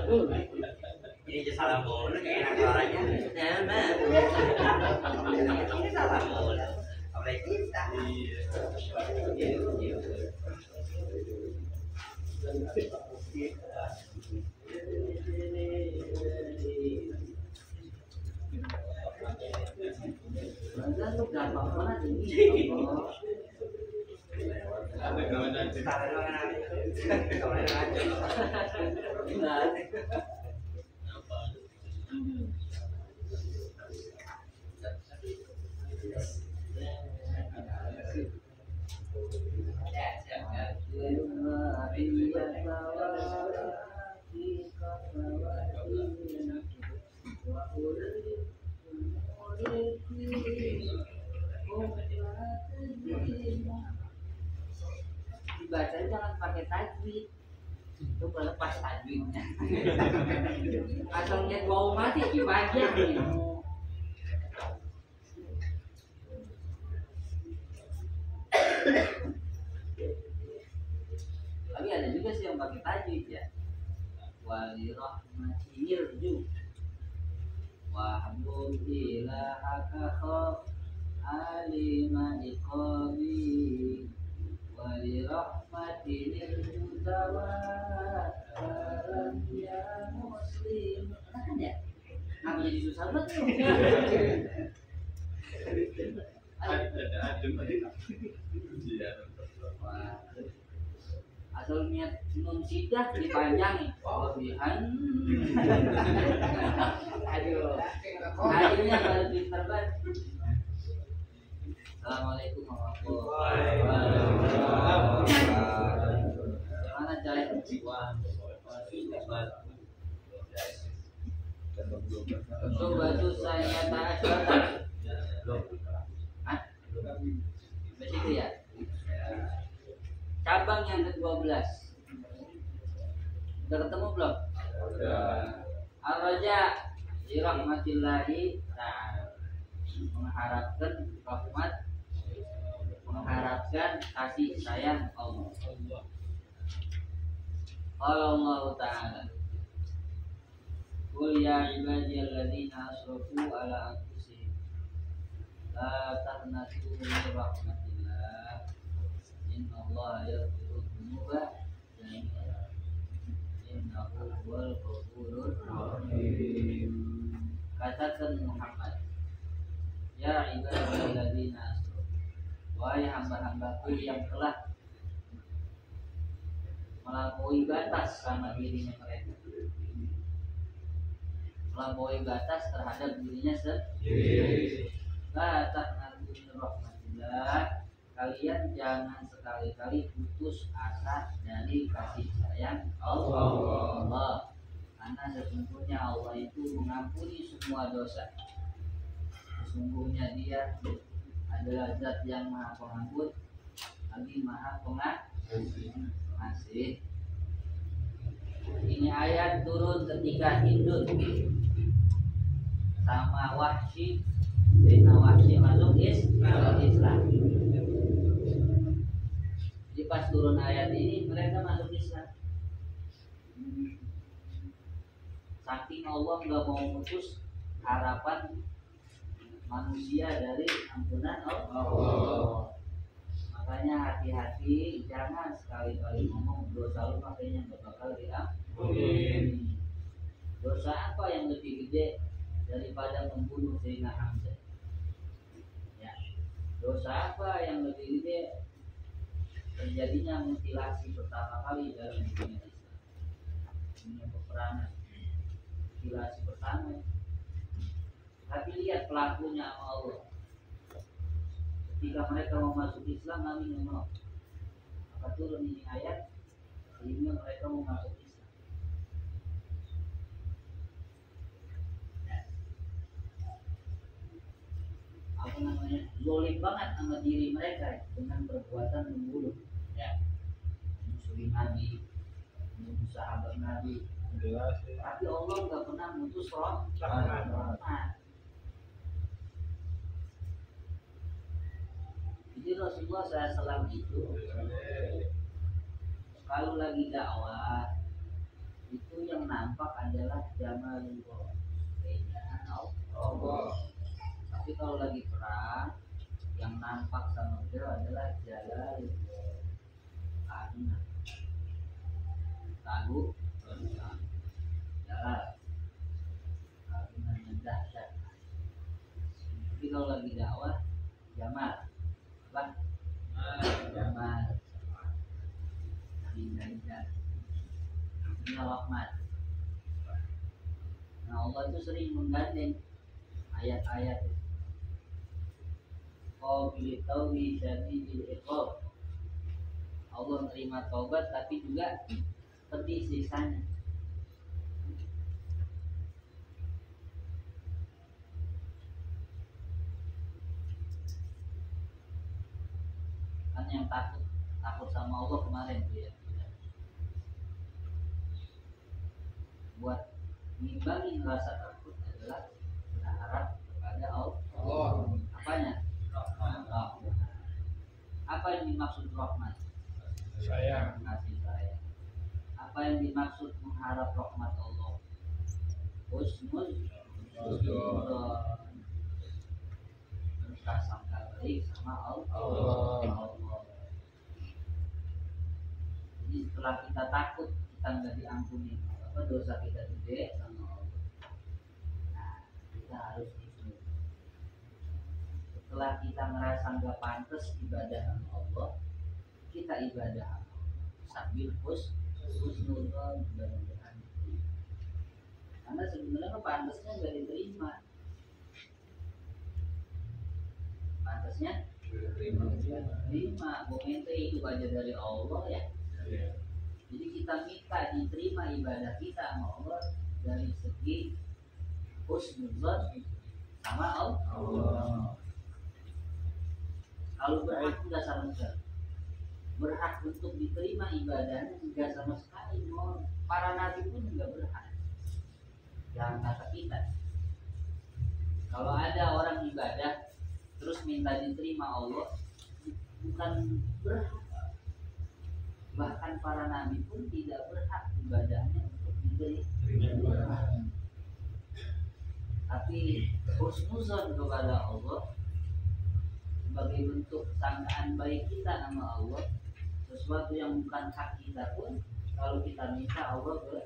Ini salah mulu kayak enak suaranya. Ini salah mulu. Apalagi kita. Untuk gampang banget ini. Dibaca jangan pakai tajwid, coba lepas tajwidnya. Atau lihat bau mati dipajang nih. Tapi ada juga sih yang pakai tajwid ya. Walirahmatil ju wahdum ilahaka kho alima iqabi walirahmatil mutawakkalan ya muslim. Kan ya? Apa jadi susah banget tuh? Asal niat nun sidah dipanjangin. Wabihan. Aduh. Akhirnya baru pinter. Assalamualaikum warahmatullahi wabarakatuh. Gimana cara untuk baju saya tak ada. Hah? Begitu ya? Cabang yang ke-12. Udah ketemu belum? Ar-raja di rahmatillahi ta'ala. Mengharapkan rahmat, mengharapkan kasih sayang Allah. Qala Allah Ta'ala Qul ya ibadiyalladzina asrafu ala anfusihim la taqnatu min rahmatillah innallaha yaghfiru dzunuba jami'an innahu huwal ghafurur rahim. Katakan Muhammad, ya ibadiyalladzina asrafu, wahai hamba-hambaku yang telah melampaui batas sama dirinya mereka, melampaui batas terhadap dirinya sendiri. La taqnatu min rahmatillah, kalian jangan sekali-kali putus asa dari kasih sayang Allah. Karena sesungguhnya Allah itu mengampuni semua dosa. Sesungguhnya Dia adalah Zat yang Maha Pengampun lagi Maha Pengasih. Ini ayat turun ketika Hindun sama Wahsy, Sayyidina Wahsy masuk Islam. Jadi pas turun ayat ini mereka masuk Islam. Saking Allah nggak mau memutus harapan manusia dari ampunan Allah. Makanya hati-hati, jangan sekali-kali ngomong dosa lu makanya nggak bakal diampuni. Dosa apa yang lebih gede daripada membunuh Sayyidina Hamzah? Ya. Dosa apa yang lebih gede terjadinya mutilasi pertama kali dalam dunia Islam? Dunia peperangan, mutilasi pertama. Tapi lihat pelakunya sama Allah. Ketika mereka mau masuk Islam, Nabi nggak mau. Maka turun ini ayat sehingga mereka mau masuk Islam. Apa namanya? Zolim banget sama diri mereka dengan perbuatan membunuh. Ya, musuhin Nabi, membunuh sahabat Nabi. Tapi Allah nggak pernah mutus rahmat. Jadi Rasulullah SAW itu kalau lagi dakwah itu yang nampak adalah jamalullah, keindahan Allah. Tapi kalau lagi perang, yang nampak sama beliau adalah jalalullah, keagungan, jalal, keagungan yang dahsyat. Tapi kalau lagi dakwah, jamal, apa? Jamal, indah, ini rahmat. Nah, Allah itu sering menggandeng ayat-ayat qabil taubi syadidil iqab. Allah menerima taubat tapi juga pedih siksanya. Kan yang takut sama Allah kemarin tuh ya. Buat mengimbangin rasa takut adalah berharap kepada Allah. Apanya? Rahmat. Apa yang dimaksud rahmat? Sayang. Kasih sayang. Apa yang dimaksud mengharap rahmat Allah? Husnul berprasangka baik sama Allah. Jadi setelah kita takut kita nggak diampuni, apa dosa kita gede sama Allah. Nah, kita harus itu. Setelah kita merasa nggak pantas ibadah sama Allah, kita ibadah sama Allah sambil husnuzon mudah-mudahan. Karena sebenarnya pantasnya nggak diterima. Pantasnya diterima. Momente itu aja dari Allah ya. Jadi kita minta diterima ibadah kita sama Allah dari segi husnuzon sama Allah. Kalau berhak enggak sama sekali. Berhak untuk diterima ibadahnya enggak sama sekali. Para nabi pun enggak berhak. Jangan kata kita. Kalau ada orang ibadah terus minta diterima Allah, bukan berhak. Bahkan para nabi pun tidak berhak ibadahnya untuk diterima. Tapi husnuzon kepada Allah sebagai bentuk sangkaan baik kita sama Allah, sesuatu yang bukan hak kita pun kalau kita minta Allah beri.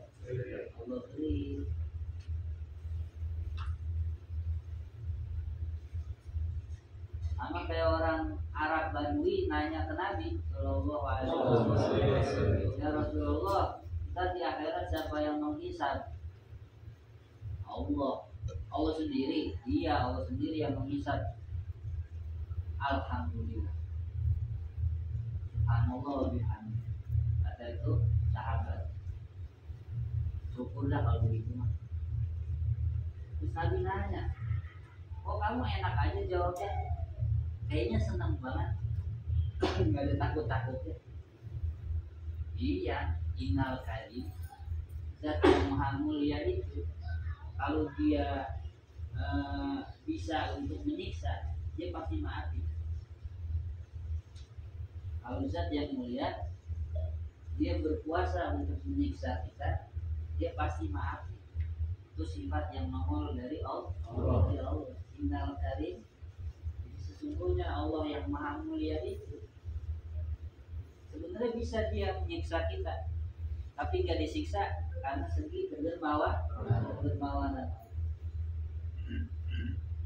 Sama kayak orang Arab Badui nanya ke Nabi Sallallahu Alaihi Wasallam, ya Rasulullah, kita di akhirat siapa yang menghisab? Allah sendiri. Iya, Allah sendiri yang menghisab. Alhamdulillah. Subhanallah bihamdi. Kata itu sahabat. Syukurlah kalau begitu mah. Terus Nabi nanya, kok kamu enak aja jawabnya? Kayaknya senang banget. Nggak ada takut-takutnya. Iya, innal karim. Zat yang maha mulia itu kalau dia bisa untuk menyiksa, dia pasti maafin. Kalau zat yang mulia dia berkuasa untuk menyiksa kita, dia pasti maafin. Itu sifat yang nongol dari Allah. Innal karim. Sesungguhnya Allah yang maha mulia itu sebenarnya bisa dia menyiksa kita, tapi gak disiksa karena segi kedermawanan.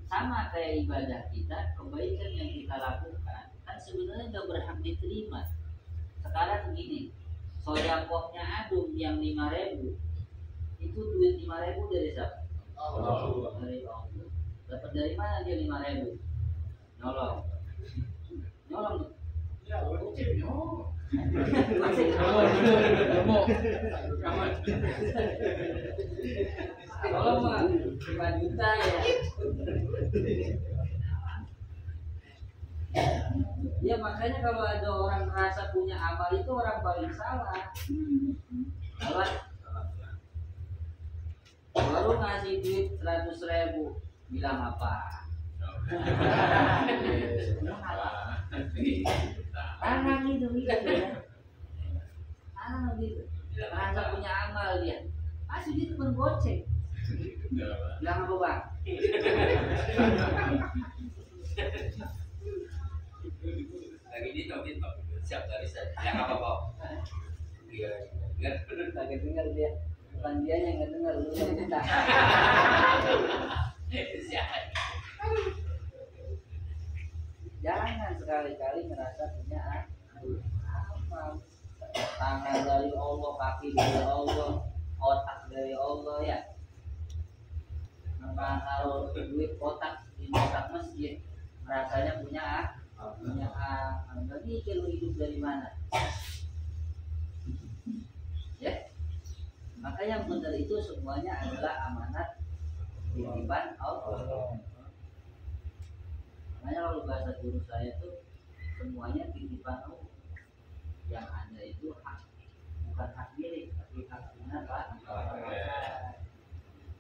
Sama kayak ibadah kita, kebaikan yang kita lakukan kan sebenarnya gak berhak diterima. Sekarang gini, sodakohnya Adum yang 5.000 itu duit 5.000 dari siapa? Dari Allah. Dapat dari mana dia 5.000? Nyolong. Ya, Kalau mah 5 juta ya. Ya makanya kalau ada orang merasa punya amal itu orang paling salah. Baru ngasih duit 100.000 bilang apa? Anak gitu, anak gitu. Merasa punya amal dia. Asli dia temen goceng. Bilang apa bang? Lagi di siap dari saya. Yang apa kok? Iya. Lagi dengar dia. Bukan dia yang nggak dengar, lu yang minta. Jangan sekali-kali merasa punya amal. Tangan dari Allah, kaki dari Allah, otak dari Allah ya. Maka kalau duit otak di otak masjid, merasanya punya amal. Berarti lu hidup dari mana? Ya. Maka yang benar itu semuanya adalah amanat titipan Allah. Makanya kalau bahasa guru saya tuh semuanya titipan Allah. Yang ada itu hak, bukan hak milik, tapi hak benar Pak.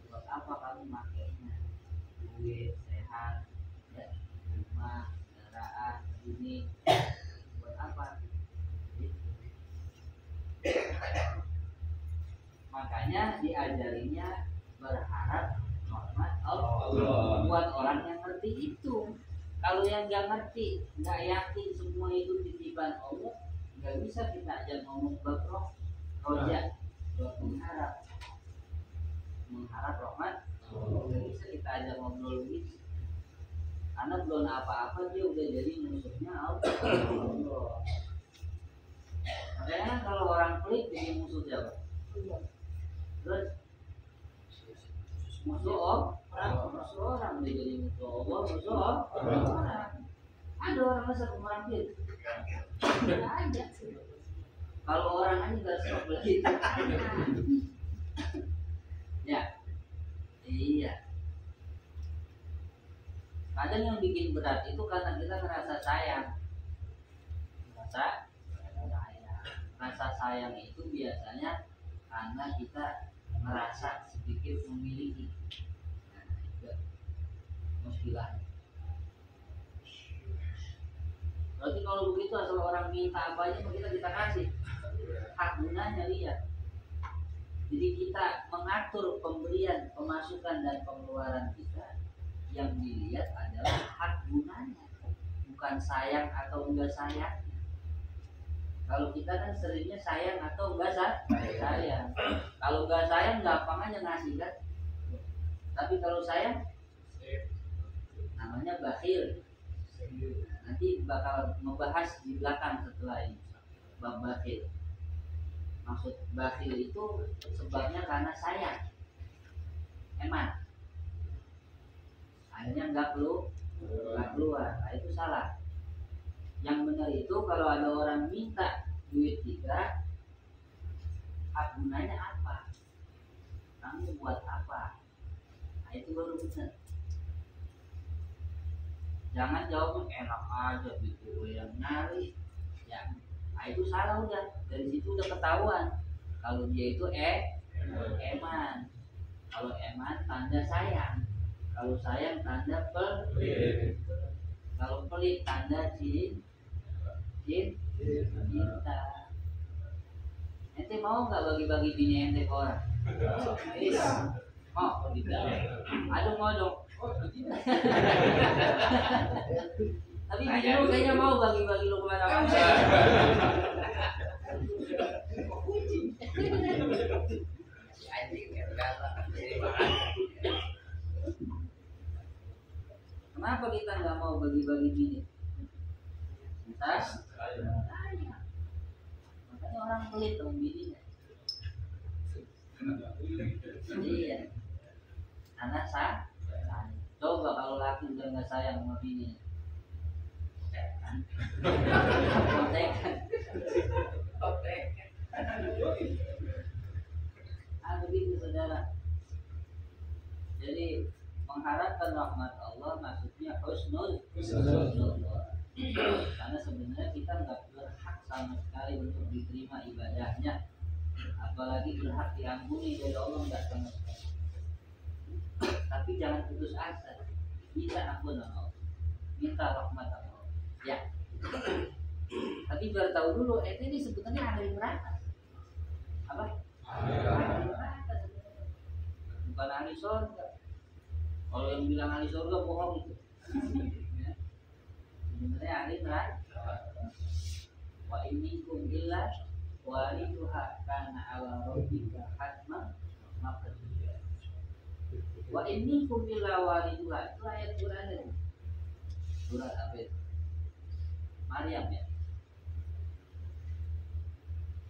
Buat apa kamu makainya? Duit, sehat, ya, rumah, kendaraan, ini buat apa? Makanya diajarinya berharap rahmat Allah buat orang yang ngerti itu. Kalau yang nggak ngerti, nggak yakin semua itu titipan Allah, nggak bisa kita ajak ngomong bab roja, bab mengharap rahmat, nggak bisa kita ajak ngobrol gitu. Karena belum apa-apa dia udah jadi musuhnya Allah. Makanya kalau orang pelit jadi musuh siapa? Terus musuh orang dia jadi musuh Allah, musuh orang. Ada orang masa pemarkir? Tidak ada. Kalau orang aja nggak stop begitu. Ya, iya. Kadang yang bikin berat itu karena kita ngerasa sayang. Rasa sayang itu biasanya karena kita merasa sedikit memiliki. Nah, itu muskilahnya. Berarti kalau begitu asal orang minta apa aja kita kasih. Hak gunanya lihat. Jadi kita mengatur pemberian, pemasukan dan pengeluaran kita, yang dilihat adalah hak gunanya, bukan sayang atau enggak sayang. Kalau kita kan seringnya sayang atau enggak sayang. Kalau enggak sayang gampang aja ngasih kan. Tapi kalau sayang namanya bakhil. Nanti bakal membahas di belakang setelah ini bab bakhil. Maksud bakhil itu sebabnya karena sayang, eman. Akhirnya enggak keluar. Nah, itu salah. Yang benar itu kalau ada orang minta duit kita, hak gunanya apa? Kamu buat apa? Nah, itu baru benar. Jangan jawab enak aja gitu yang nyari. Ya, nah itu salah udah. Dari situ udah ketahuan kalau dia itu eman. Kalau eman tanda sayang. Kalau sayang tanda pelit. Kalau pelit tanda cinta. Ente mau nggak bagi-bagi bini ente ke orang? Mau bagi-bagi. Aduh mau dong. Tapi bini lu kayaknya mau bagi-bagi lu kemana-mana. Kenapa kita nggak mau bagi-bagi bini? Makanya orang pelit sama bininya. Iya. Karena coba kalau laki udah nggak sayang sama bini, begitu saudara. Jadi mengharapkan rahmat Allah maksudnya husnul. Karena sebenarnya kita nggak berhak sama sekali untuk diterima ibadahnya, apalagi berhak diampuni dari Allah, nggak sama sekali. Tapi jangan putus asa, minta ampun Allah, minta rahmat Allah. Ya. Tapi biar tahu dulu, ini sebenarnya ahli neraka. Apa? Ahli neraka. bukan ahli surga. Kalau yang bilang ahli surga bohong itu. Ya. Sebenarnya ahli neraka. Wa innikum illa waliduha kana ala rabbika hatman maqdiya. Wa innikum illa waliduha, itu ayat Quran itu. Surat apa itu? Maryam ya.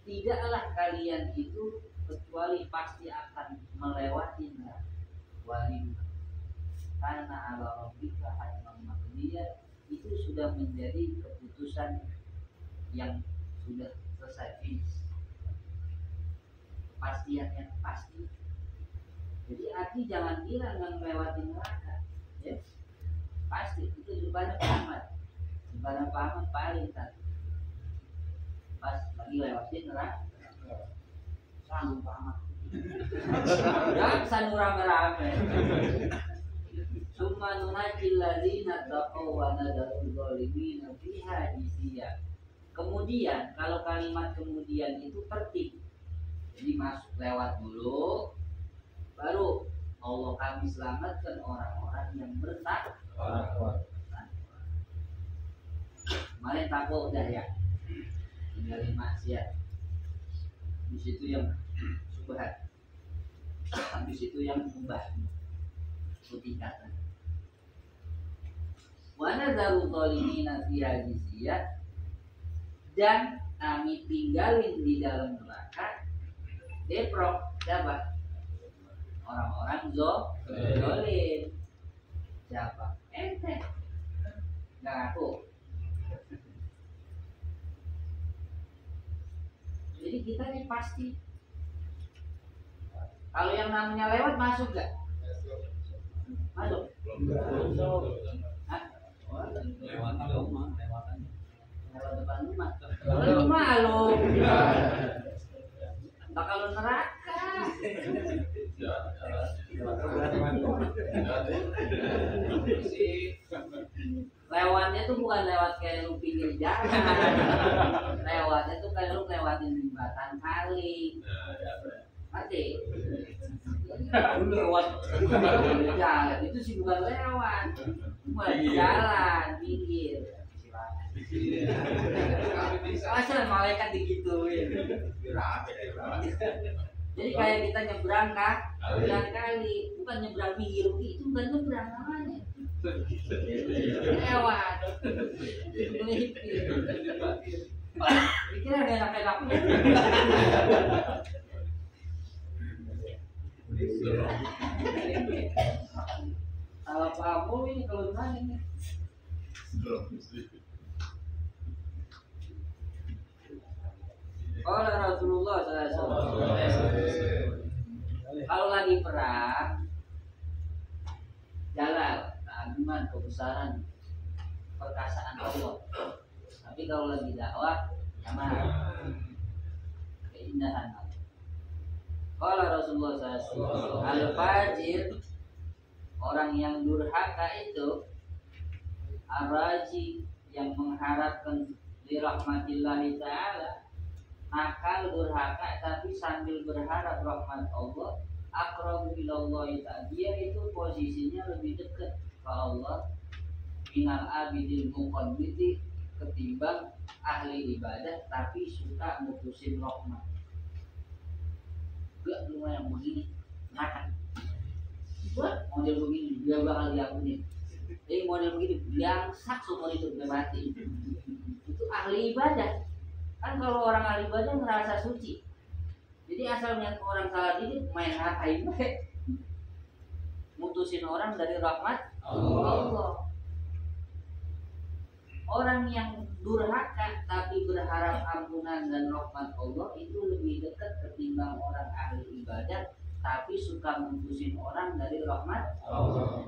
Tidaklah kalian itu kecuali pasti akan melewati neraka. Waliduha karena ala rabbika hatman maqdiya, itu sudah menjadi keputusan yang sudah selesai, finish. Kepastian yang pasti. Jadi arti jangan kira nggak melewati neraka, ya pasti itu Subhanahu Muhammad. Subhanahu Muhammad paling satu. Pas lagi lewatin neraka, sanggup Muhammad. Dan sanu rame-rame. Summa nunajjil ladzina taqaw wa nadharul zalimina fiha jisiya. Kemudian kalau kalimat kemudian itu tertib. Jadi masuk lewat dulu, baru Allah kami selamatkan orang-orang yang bertakwa. Kemarin takwa udah ya, tinggalin maksiat. Di situ yang subhat, di situ yang mubah, tingkatan. Wa nadzaru zalimina fiha jisiya, dan kami tinggalin di dalam neraka deprok siapa? Orang-orang zolim. Siapa? Ente. Nggak aku. Jadi kita ini pasti. Kalau yang namanya lewat masuk nggak? Masuk. Hah? Lewat rumah, lewatan. Lewat depan rumah. Kalau rumah lo. Bakal neraka. Lewatnya tuh bukan lewat kayak lu pinggir jalan. Lewatnya tuh kayak lu lewatin jembatan kali. Ngerti? Lewat jalan itu sih bukan lewat. Bukan jalan, pinggir. Masa malaikat digituin. Jadi kayak kita nyebrang kali, bukan nyebrang pinggir, itu bukan nyebrang namanya. Lewat. Pikir ada enak-enaknya. Salah paham ini kalau gimana ini? Kalau Rasulullah SAW, kalau lagi perang, jalan, keagungan, kebesaran, perkasaan Allah. Tapi kalau lagi dakwah, aman, keindahan Allah. Kalau Rasulullah SAW, al-fajir, orang yang durhaka itu, ar-raji, yang mengharapkan dirahmatillahi ta'ala, nakal durhaka tapi sambil berharap rahmat Allah, aqrabu ilallahi ta'ala, dia itu posisinya lebih dekat ke Allah minal abidil muqadditi, ketimbang ahli ibadah tapi suka mutusin rahmat. Gak cuma yang begini nakal, buat model begini dia bakal diampuni, model begini yang sak seumur hidup mati. Itu ahli ibadah. Kan kalau orang ahli ibadah merasa suci. Jadi asal niat orang salah dikit main ngapain baik. Mutusin orang dari rahmat Allah. Orang yang durhaka tapi berharap ampunan dan rahmat Allah itu lebih dekat ketimbang orang ahli ibadah tapi suka mutusin orang dari rahmat Allah.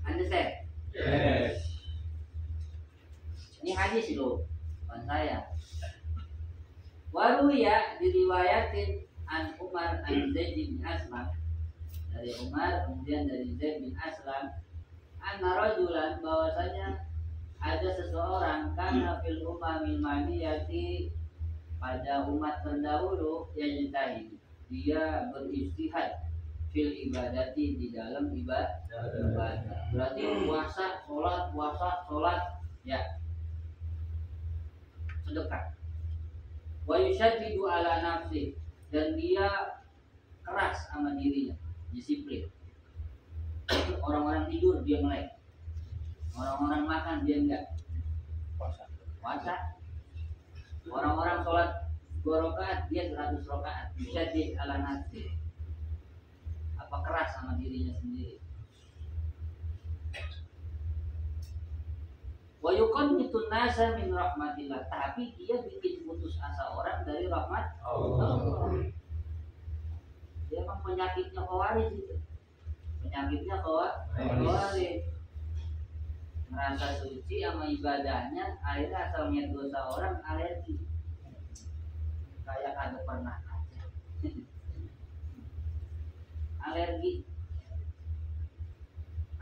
Understand? Yes. Ini hadis loh, bukan saya. Waru ya diriwayatin an Umar an Zaid bin Aslam, dari Umar kemudian dari Zaid bin Aslam, anna rajulan, bahwasanya ada seseorang karena fil umamil madiyati, pada umat terdahulu, yang jahil dia beristihad fil ibadati di dalam ibadah. Berarti puasa, sholat, ya sedekah. Wa yushaddidu ala nafsi, dan dia keras sama dirinya, disiplin. Orang-orang tidur dia melek, orang-orang makan dia enggak puasa. Orang-orang sholat 2 rakaat dia 100 rakaat. Yushaddidu ala nafsi, apa keras sama dirinya sendiri. Wa yuqannitu nasa min rahmatillah, tapi dia bikin putus asa orang dari rahmat Allah. Dia memang penyakitnya khawarij itu. Penyakitnya khawarij. Merasa suci sama ibadahnya, akhirnya asal niat dosa orang alergi. Kayak ada pernah aja. Alergi.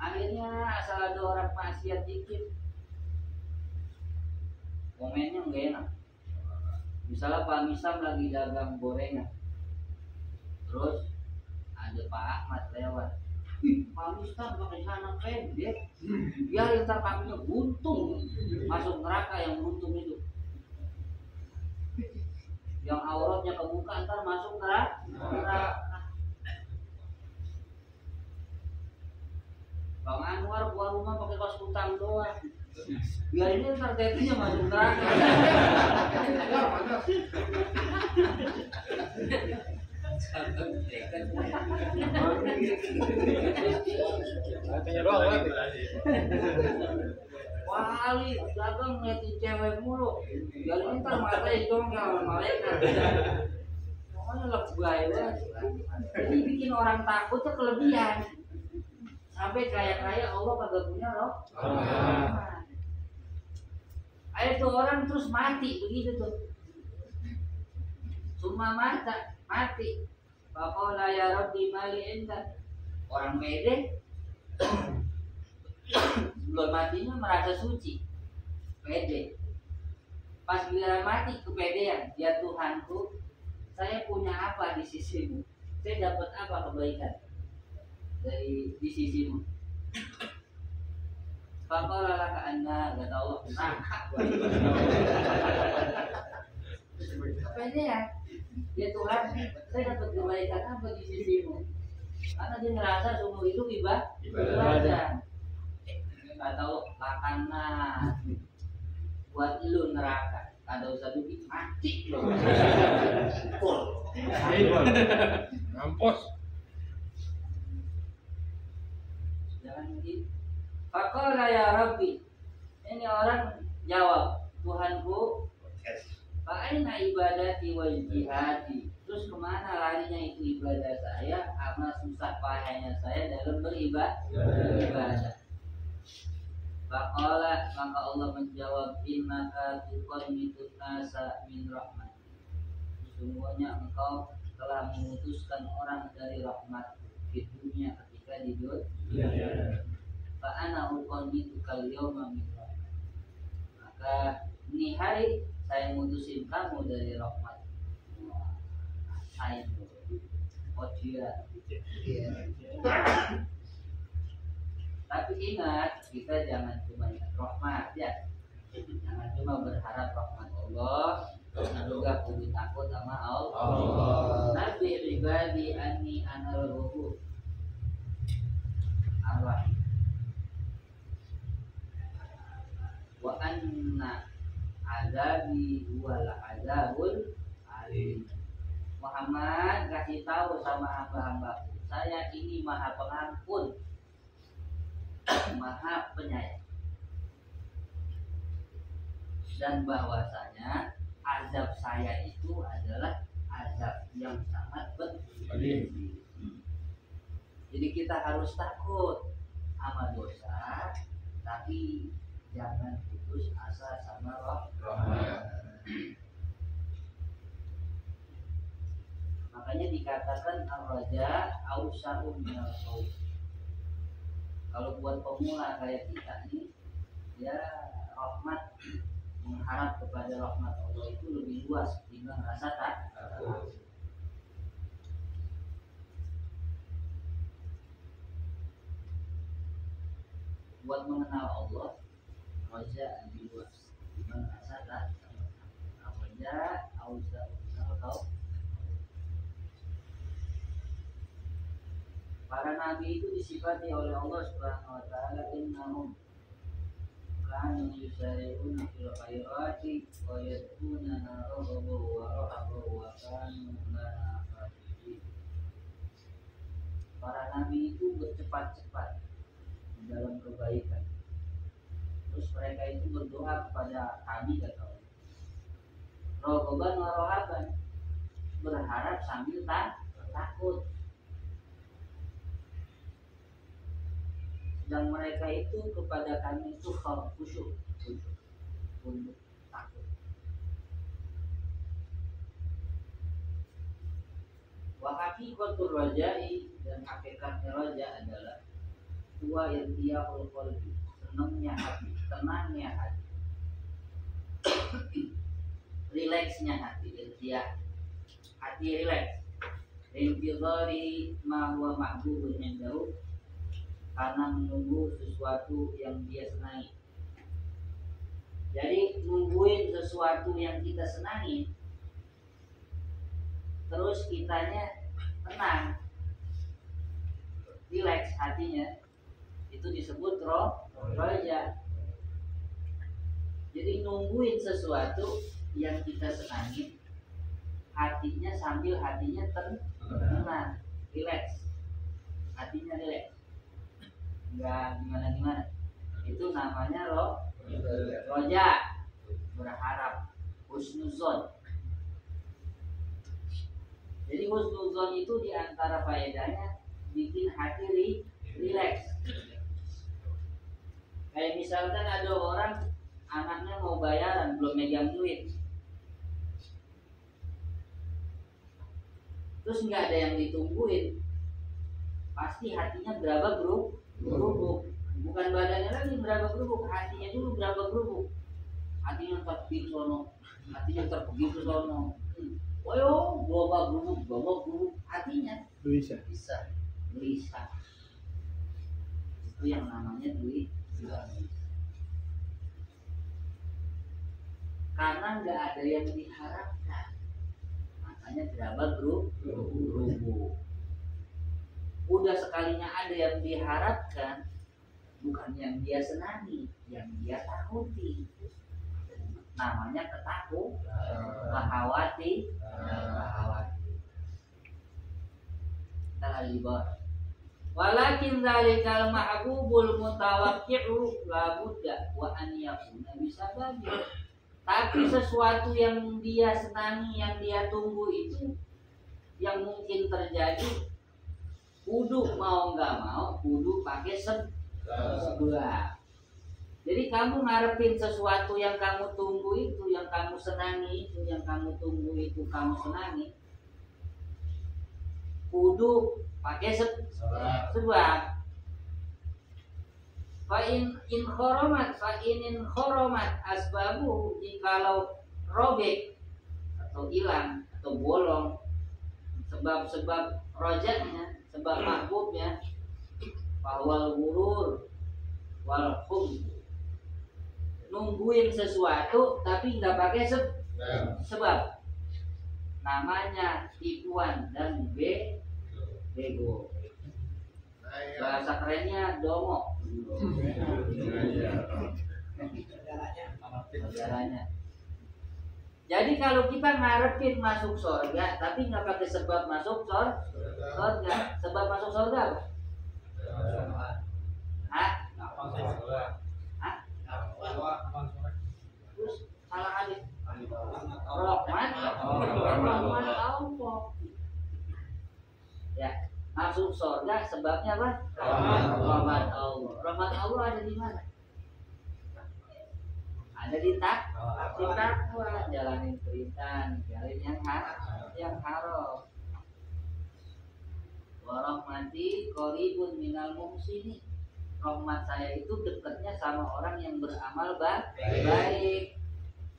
Akhirnya asal ada orang maksiat dikit, komennya nggak enak. Misalnya Pak Misam lagi dagang gorengan, terus ada Pak Ahmad lewat, Pak Misam pakai sana pendek, biar ntar kakinya buntung, masuk neraka yang buntung itu, yang auratnya kebuka ntar masuk neraka. Bang Anwar keluar rumah pakai kaos kutang doang, biar ini ntar tetenya masuk neraka. Katanya doang lagi. Wali dagang ngeliatin cewek mulu, biar ini ntar matanya congkel sama malaikat. Pokoknya lebay banget. Ini bikin orang takutnya kelebihan. Sampai kaya-kaya Allah kagak punya roh. Ayo tuh orang terus mati begitu tuh. Cuma mati. Faqala ya Rabbi mali indak. Orang pede sebelum matinya merasa suci, pede. Pas giliran mati kepedean, ya Tuhanku, saya punya apa di sisimu? Saya dapat apa kebaikan di sisimu? Faqala laka anna, kata Allah, kepedean. Ya Tuhan, saya dapat kebaikan apa di sisimu? Karena dia ngerasa seumur hidup ibadah. Kata Allah, lakana buat lu neraka. Ada usah duit mati loh. Ngampos. Jangan begitu. Faqala ya Rabbi. Ini orang jawab, Tuhanku, fa'aina ibadati wal jihadi. Terus kemana larinya itu ibadah saya sama susah payahnya saya dalam beribadah. Faqala, maka Allah menjawab, innaka tuqannitun nasa min rahmat. Sesungguhnya engkau telah memutuskan orang dari rahmat di dunia ketika di dunia. Fa ana uqannitukal yawma min rahmat. Maka ini hari saya mutusin kamu dari rahmat. Saya tapi ingat, kita jangan cuma ingat rahmat ya. Jangan cuma berharap rahmat Allah, karena juga kudu takut sama Allah. Nabi ibadi anni anal ghafur ar-rahim. Wa anna azabi wal azabul alim. Muhammad kasih tahu sama hamba-hambaku, saya ini maha pengampun, maha penyayang, dan bahwasanya azab saya itu adalah azab yang sangat pedih. Jadi kita harus takut sama dosa, tapi jangan putus asa sama rahmat. Makanya dikatakan ar-raja ausa'u minal khauf. Kalau buat pemula kayak kita nih, ya rahmat, mengharap kepada rahmat Allah itu lebih luas dibanding rasa takut. buat mengenal Allah. Raja luas, dimana asal raja auza kau. Para nabi itu disifati oleh Allah Subhanahu wa taala innahum kanu yusari'una fil khairati wa yad'unana raghaban wa rahaban wa kanu lana khashi'in. Para nabi itu bercepat-cepat di dalam kebaikan. Terus mereka itu berdoa kepada kami, kata Allah. Raghaban wa rahaban, berharap sambil takut. Dan mereka itu kepada kami itu khusyuk untuk takut. Wa haqiqatur raja'i, dan hakikatnya raja adalah huwa irtiyahul qalbi, senangnya hati, tenangnya hati, rileksnya hati, irtiyah, hati rileks. Intizari ma huwa mahbubun indahu, karena menunggu sesuatu yang dia senangi. Jadi nungguin sesuatu yang kita senangi, terus kitanya tenang, rileks hatinya, itu disebut raja. Jadi nungguin sesuatu yang kita senangi, hatinya sambil hatinya tenang, rileks, hatinya rileks, nggak gimana-gimana. Itu namanya roja, berharap, husnuzon. Jadi husnuzon itu diantara faedahnya bikin hati rileks. Kayak misalkan ada orang anaknya mau bayaran belum megang duit, terus nggak ada yang ditungguin, pasti hatinya berapa berubuk. Bukan badannya lagi berapa berubuk, hatinya dulu berapa berubuk. Hatinya terpergi sono, hatinya terpergi ke sono. Woyo, bawa berubuk, hatinya Bisa. gelisah. Itu yang namanya duit. Karena nggak ada yang diharapkan, makanya berapa berubuk. Udah sekalinya ada yang diharapkan, bukan yang dia senangi, yang dia takuti, namanya khawatir. Walakin zalikal mahbubul mutawaqqi'u la budda wa an yakuna bisababi. Tapi sesuatu yang dia senangi, yang dia tunggu itu, yang mungkin terjadi, kudu mau nggak mau, kudu pakai sebab. Jadi kamu ngarepin sesuatu yang kamu tunggu itu, yang kamu senangi itu, yang kamu tunggu itu, kamu senangi, kudu pakai sebab. Fa in khoromat asbabu, jikalau robek atau hilang atau bolong sebab-sebab rojanya, sebab mahbubnya, bahwal gurur wal khum, nungguin sesuatu tapi nggak pakai sebab, namanya tipuan dan bego. Bahasa kerennya domo. Saudaranya. Jadi kalau kita ngarepin masuk surga tapi nggak pakai sebab masuk surga, sebab masuk surga apa? Terus salah hadis. Rahmat Allah. Ya, masuk surga sebabnya apa? Rahmat Allah. Rahmat Allah ada di mana? Ada di takwa, jalanin perintah, ninggalin yang haram. Wa rahmati qaribun minal muhsinin. Rahmat saya itu dekatnya sama orang yang beramal baik.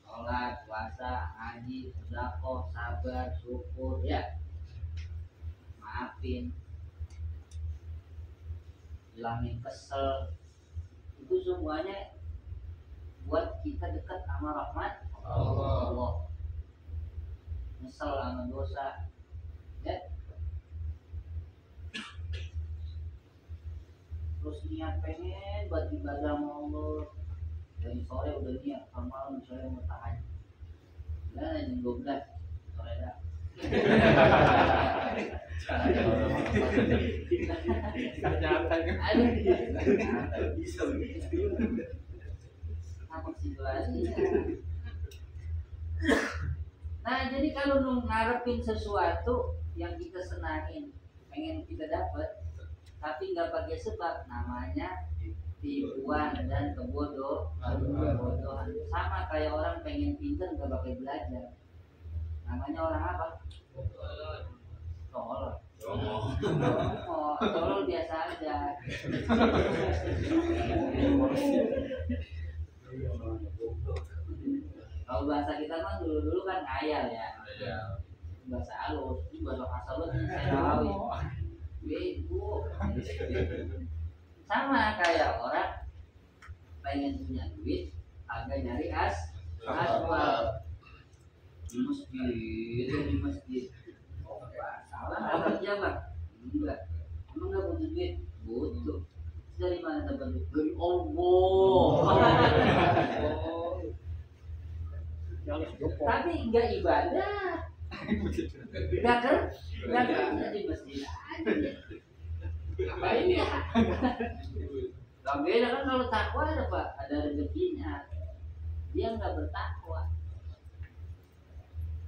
Sholat, puasa, haji, sedekah, sabar, syukur, ya. Maafin, hilangin kesel, itu semuanya buat kita dekat sama rahmat Allah. Allah. Nyesel sama dosa, ya. Terus niat pengen buat ibadah sama Allah. Dari sore udah niat, malam saya mau tahajud. Dan jam 12 sore dah. Aduh, Bisa apa situasinya? Nah, jadi kalau ngarepin sesuatu yang kita senangin, pengen kita dapat, tapi nggak pakai sebab, namanya tipuan dan kebodohan. Sama kayak orang pengen pintar nggak pakai belajar, namanya orang apa? Tolol. Tolol biasa aja. Kalau bahasa kita mah dulu kan ngayal ya. Bahasa halus, ini bahasa kasar lu saya tahu. Bego. Sama kayak orang pengen punya duit, agak nyari asbab di masjid. Salah kerja bang? Enggak. Emang nggak butuh duit? Butuh. Dari mana dapat duit? Dari Allah. Tapi enggak ibadah. Enggak kerja di masjid aja. Ngapain ya? Gak beda kan kalau takwa ada Pak, ada rezekinya. Dia enggak bertakwa.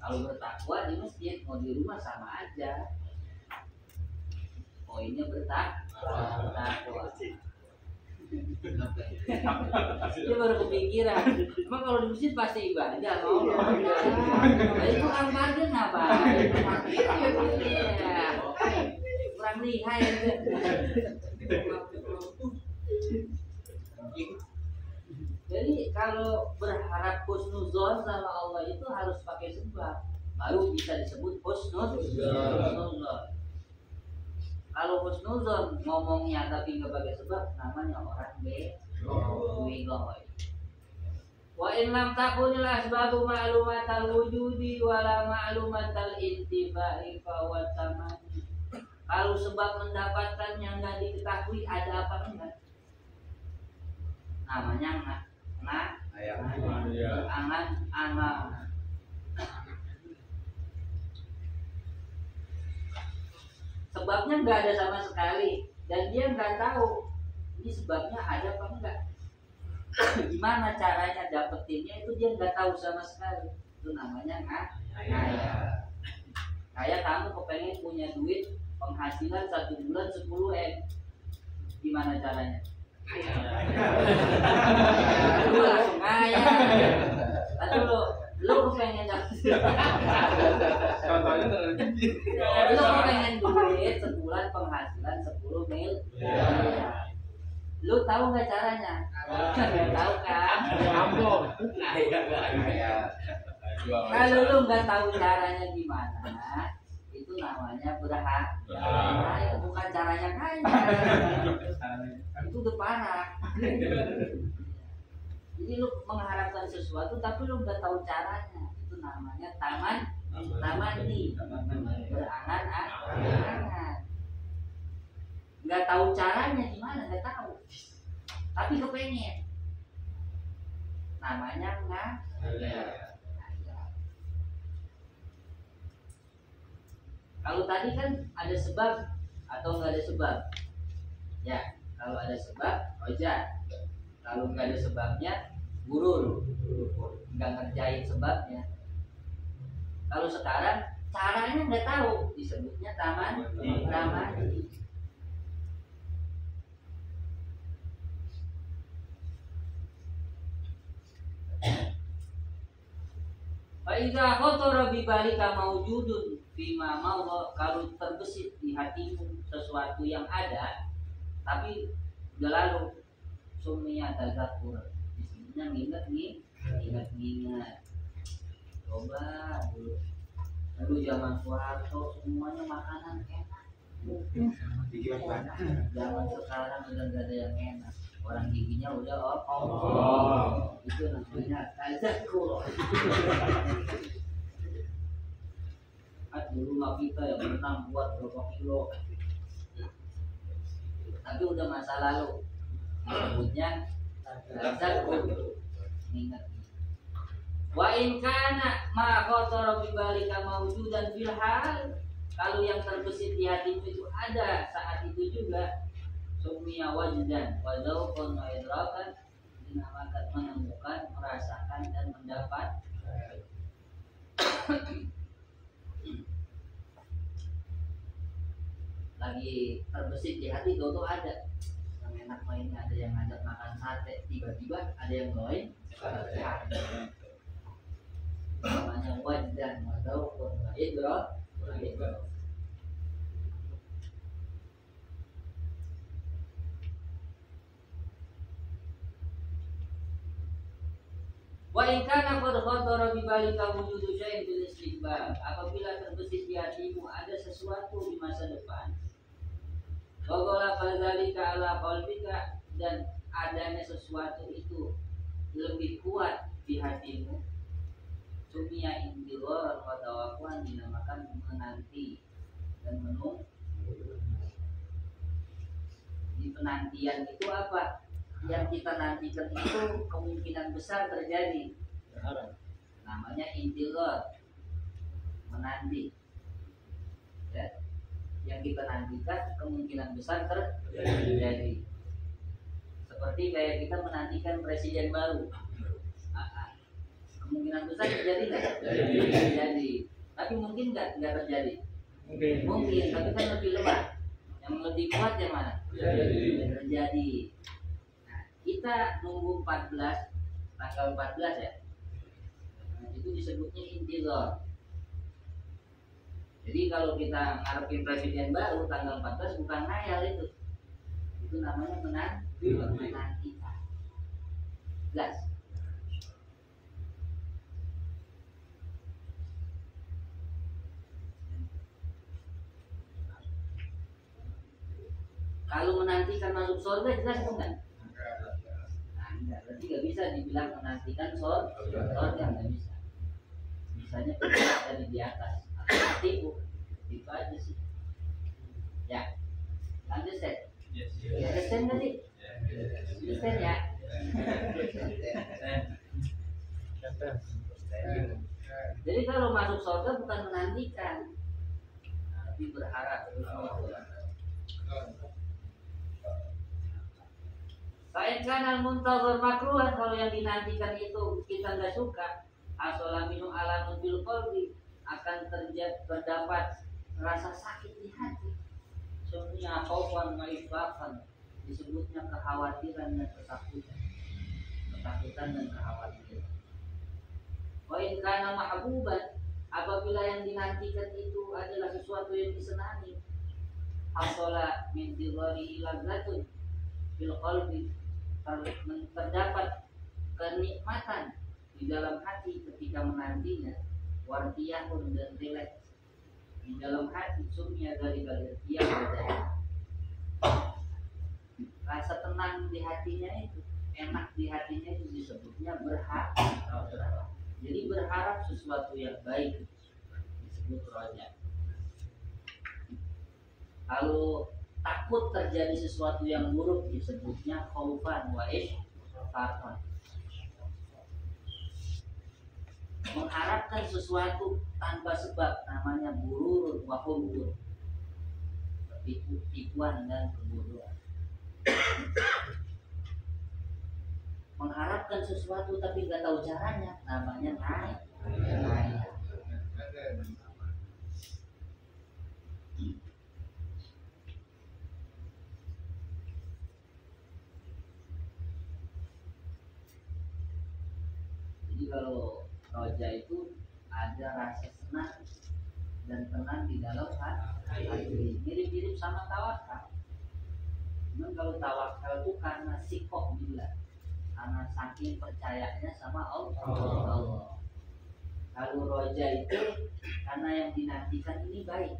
Kalau bertakwa di masjid mau di rumah sama aja. Poinnya bertakwa. Dia baru kepikiran. Emang kalau di masjid pasti ibadah, ngomong. Itu orang parkir ngapain? Kurang lihai aja. Jadi kalau berharap husnuzon sama Allah itu harus pakai sebab, baru bisa disebut husnuzon. Kalau husnuzon ngomongnya tapi nggak pakai sebab, namanya orang bego. Wa in lam takunil asbabu ma'lumatal wujudi wala ma'lumatal intifa'i fa wa tamani. Kalau sebab mendapatkan yang nggak diketahui ada apa enggak, namanya angan. Sebabnya nggak ada sama sekali dan dia nggak tahu ini sebabnya ada apa enggak. Gimana caranya dapetinnya itu dia nggak tahu sama sekali. Itu namanya ngayal. Kayak kamu kepengen punya duit penghasilan 1 bulan 10 M, gimana caranya? Lu langsung ngayal. Atau lu kepengen lu kepengen duit sebulan penghasilan 10 mil. Lu tahu nggak caranya? Tahu kan? Kalau lu nggak tahu caranya gimana, itu namanya berhak. Bukan caranya kaya. Itu udah parah. Jadi lu mengharapkan sesuatu tapi lu nggak tahu caranya, itu namanya tamani, berangan-angan. Nggak tahu caranya gimana, nggak tahu. Tapi kepengen. Namanya ngayal. Kalau tadi kan ada sebab atau nggak ada sebab? Ya, kalau ada sebab, roja. Kalau nggak ada sebabnya, gurur. Nggak ngerjain sebabnya. Kalau sekarang caranya nggak tahu, disebutnya tamani. Faiza khotara bi balika maujudun bima mau, kalau terbesit di hatimu sesuatu yang ada tapi udah lalu, sumia tazakur, disebutnya ingat. Coba dulu zaman Soeharto semuanya makanan enak. Zaman sekarang udah gak ada yang enak. orang giginya udah itu namanya tazakkur. Di rumah kita yang menang buat berapa kilo, tapi udah masa lalu, disebutnya tazakkur, ingat. Wa in kana ma khatara bi balika mawjudan fil hal, kalau yang terbesit di hatimu itu ada saat itu juga, summiya wajdan wa dzauqan wa idrakan, dinamakan menemukan, merasakan dan mendapat. Lagi terbesit di hati itu ada yang enak mainnya, ada yang ngajak makan sate, tiba-tiba ada yang lain namanya wajdan wa dzauqan wa idrak. Wa in kana qad khatara bi balika wujudu syai'in fil istiqbal, apabila terbesit di hatimu ada sesuatu di masa depan, wa qala fadzalika ala qalbika, dan adanya sesuatu itu lebih kuat di hatimu, sumia intiroran wa tawakkuan, dinamakan menanti dan menunggu. Di penantian itu apa? Yang kita nantikan itu kemungkinan besar terjadi, namanya intilor, menanti ya. Yang kita nantikan kemungkinan besar terjadi, seperti kayak kita menantikan presiden baru. Kemungkinan besar terjadi nggak? Terjadi. Tapi mungkin nggak terjadi? Mungkin, tapi kan lebih lemah. Yang lebih kuat yang mana? Terjadi. Kita nunggu 14, tanggal 14 ya. Nah, itu disebutnya intilor. Jadi kalau kita ngarepin presiden baru tanggal 14 bukan ngayal itu. Itu namanya menantikan. Jelas. Kalau menantikan masuk surga jelas bukan? Berarti nggak bisa dibilang menantikan surga, nggak bisa. Misalnya kita dari di atas atau tipu, itu aja sih. Ya, understand? Understand nggak sih? Understand ya? Jadi kalau masuk surga bukan menantikan, tapi berharap. Kain kanan muntazir makruhan, kalau yang dinantikan itu kita nggak suka, asolaminu alamun bil qalbi, akan terdapat rasa sakit di hati. Semuanya khaufan wa ifaqan, disebutnya kekhawatiran dan ketakutan dan kekhawatiran. Wa in kana mahbuban, apabila yang dinantikan itu adalah sesuatu yang disenangi, asola min dirari lazatun bil qalbi, terdapat kenikmatan di dalam hati ketika menantinya, wartiyahun dan rileks di dalam hati, sumia dari irtiyah badan, rasa tenang di hatinya itu, enak di hatinya itu disebutnya berharap. Jadi berharap sesuatu yang baik disebut roja. Kalau takut terjadi sesuatu yang buruk disebutnya khaufan wa ifaqan. Mengharapkan sesuatu tanpa sebab namanya bururun wa khubur, tipuan dan kebodohan. Mengharapkan sesuatu tapi nggak tahu caranya namanya naik. Jadi kalau roja itu ada rasa senang dan tenang di dalam hati, mirip-mirip sama tawakal. Cuman kalau tawakal itu karena sikoh bila, karena saking percayanya sama Allah. Kalau roja itu karena yang dinantikan ini baik,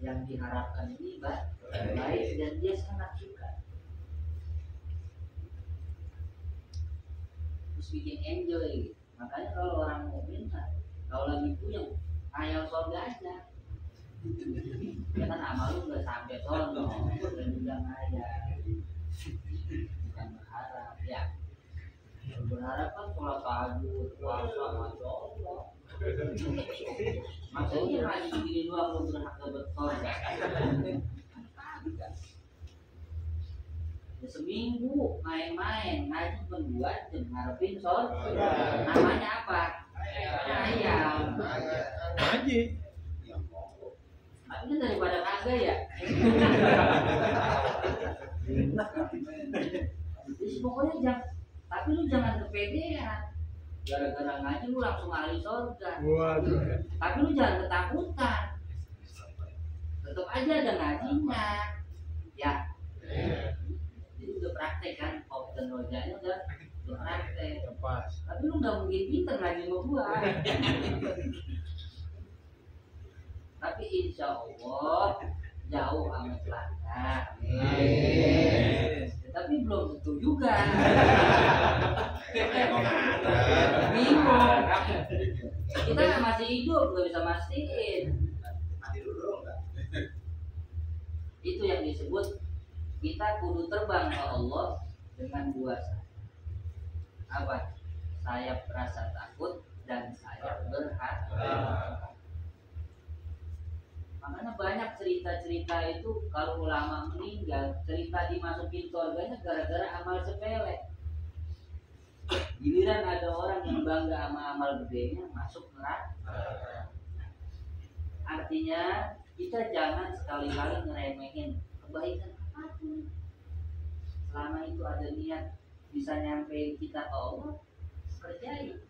yang diharapkan ini baik dan dia sangat suka. terus bikin enjoy gitu. Makanya kalau orang mukmin kalau lagi puyeng ayam surga aja. Ya kan amal lu nggak sampai sono dan juga ngayal, bukan berharap ya. Berharap kan sholat tahajud, puasa, masya Allah. Maksudnya lagi begini doang lu berhak dapat surga. Ya, seminggu main-main ngaji cuma 2 jam ngarepin surga. Namanya apa? Ayam. Ngaji. Tapi kan daripada kagak ya. Jadi pokoknya tapi lu jangan kepedean. Gara-gara ngaji lu langsung ahli surga. Waduh. Tapi lu jangan ketakutan. Tetap aja ada ngajinya. Ya. Jadi udah praktek kan, open rojanya udah praktek. Pas. Tapi lu nggak mungkin pinter ngaji sama gua. Tapi insya Allah jauh sama celaka. Tapi belum tentu juga. Bingung. Kita masih hidup nggak bisa mastiin. Itu yang disebut kita kudu terbang ke Allah dengan 2 sayap. Apa? Sayap rasa takut dan sayap berharap. Makanya banyak cerita-cerita itu kalau ulama meninggal, cerita dimasukin surganya gara-gara amal sepele. Giliran ada orang yang bangga sama amal gedenya masuk neraka. Artinya kita jangan sekali-kali ngeremehin kebaikan apapun. Selama itu ada niat bisa nyampein kita ke Allah, kerjain.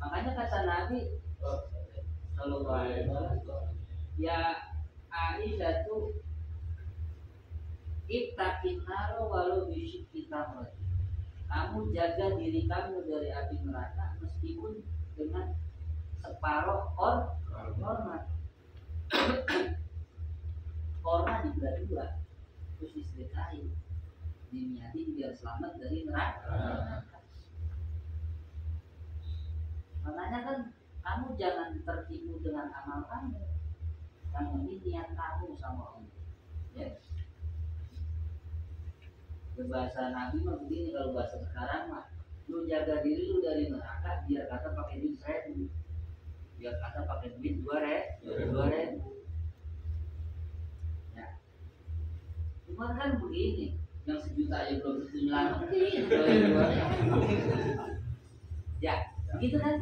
Makanya kata Nabi Sallallahu Alaihi Wasallam, ya Aisyah tuh ittaqin nar walau bisyikki tamrat. Kamu jaga diri kamu dari api neraka meskipun dengan separuh korma. Korma dibelah 2 terus disedekahin, diniatin biar selamat dari neraka. Makanya kan kamu jangan tertipu dengan amal kamu. Yang penting niat kamu sama Allah. Ya. Bahasa Nabi mah begini, kalau bahasa sekarang mah lu jaga diri lu dari neraka biar kata pakai duit 1.000. Biar kata pakai duit 2.000. Ya. Cuma kan begini, yang 1 juta aja belum tentu nyelamatin. Ya, begitu kan?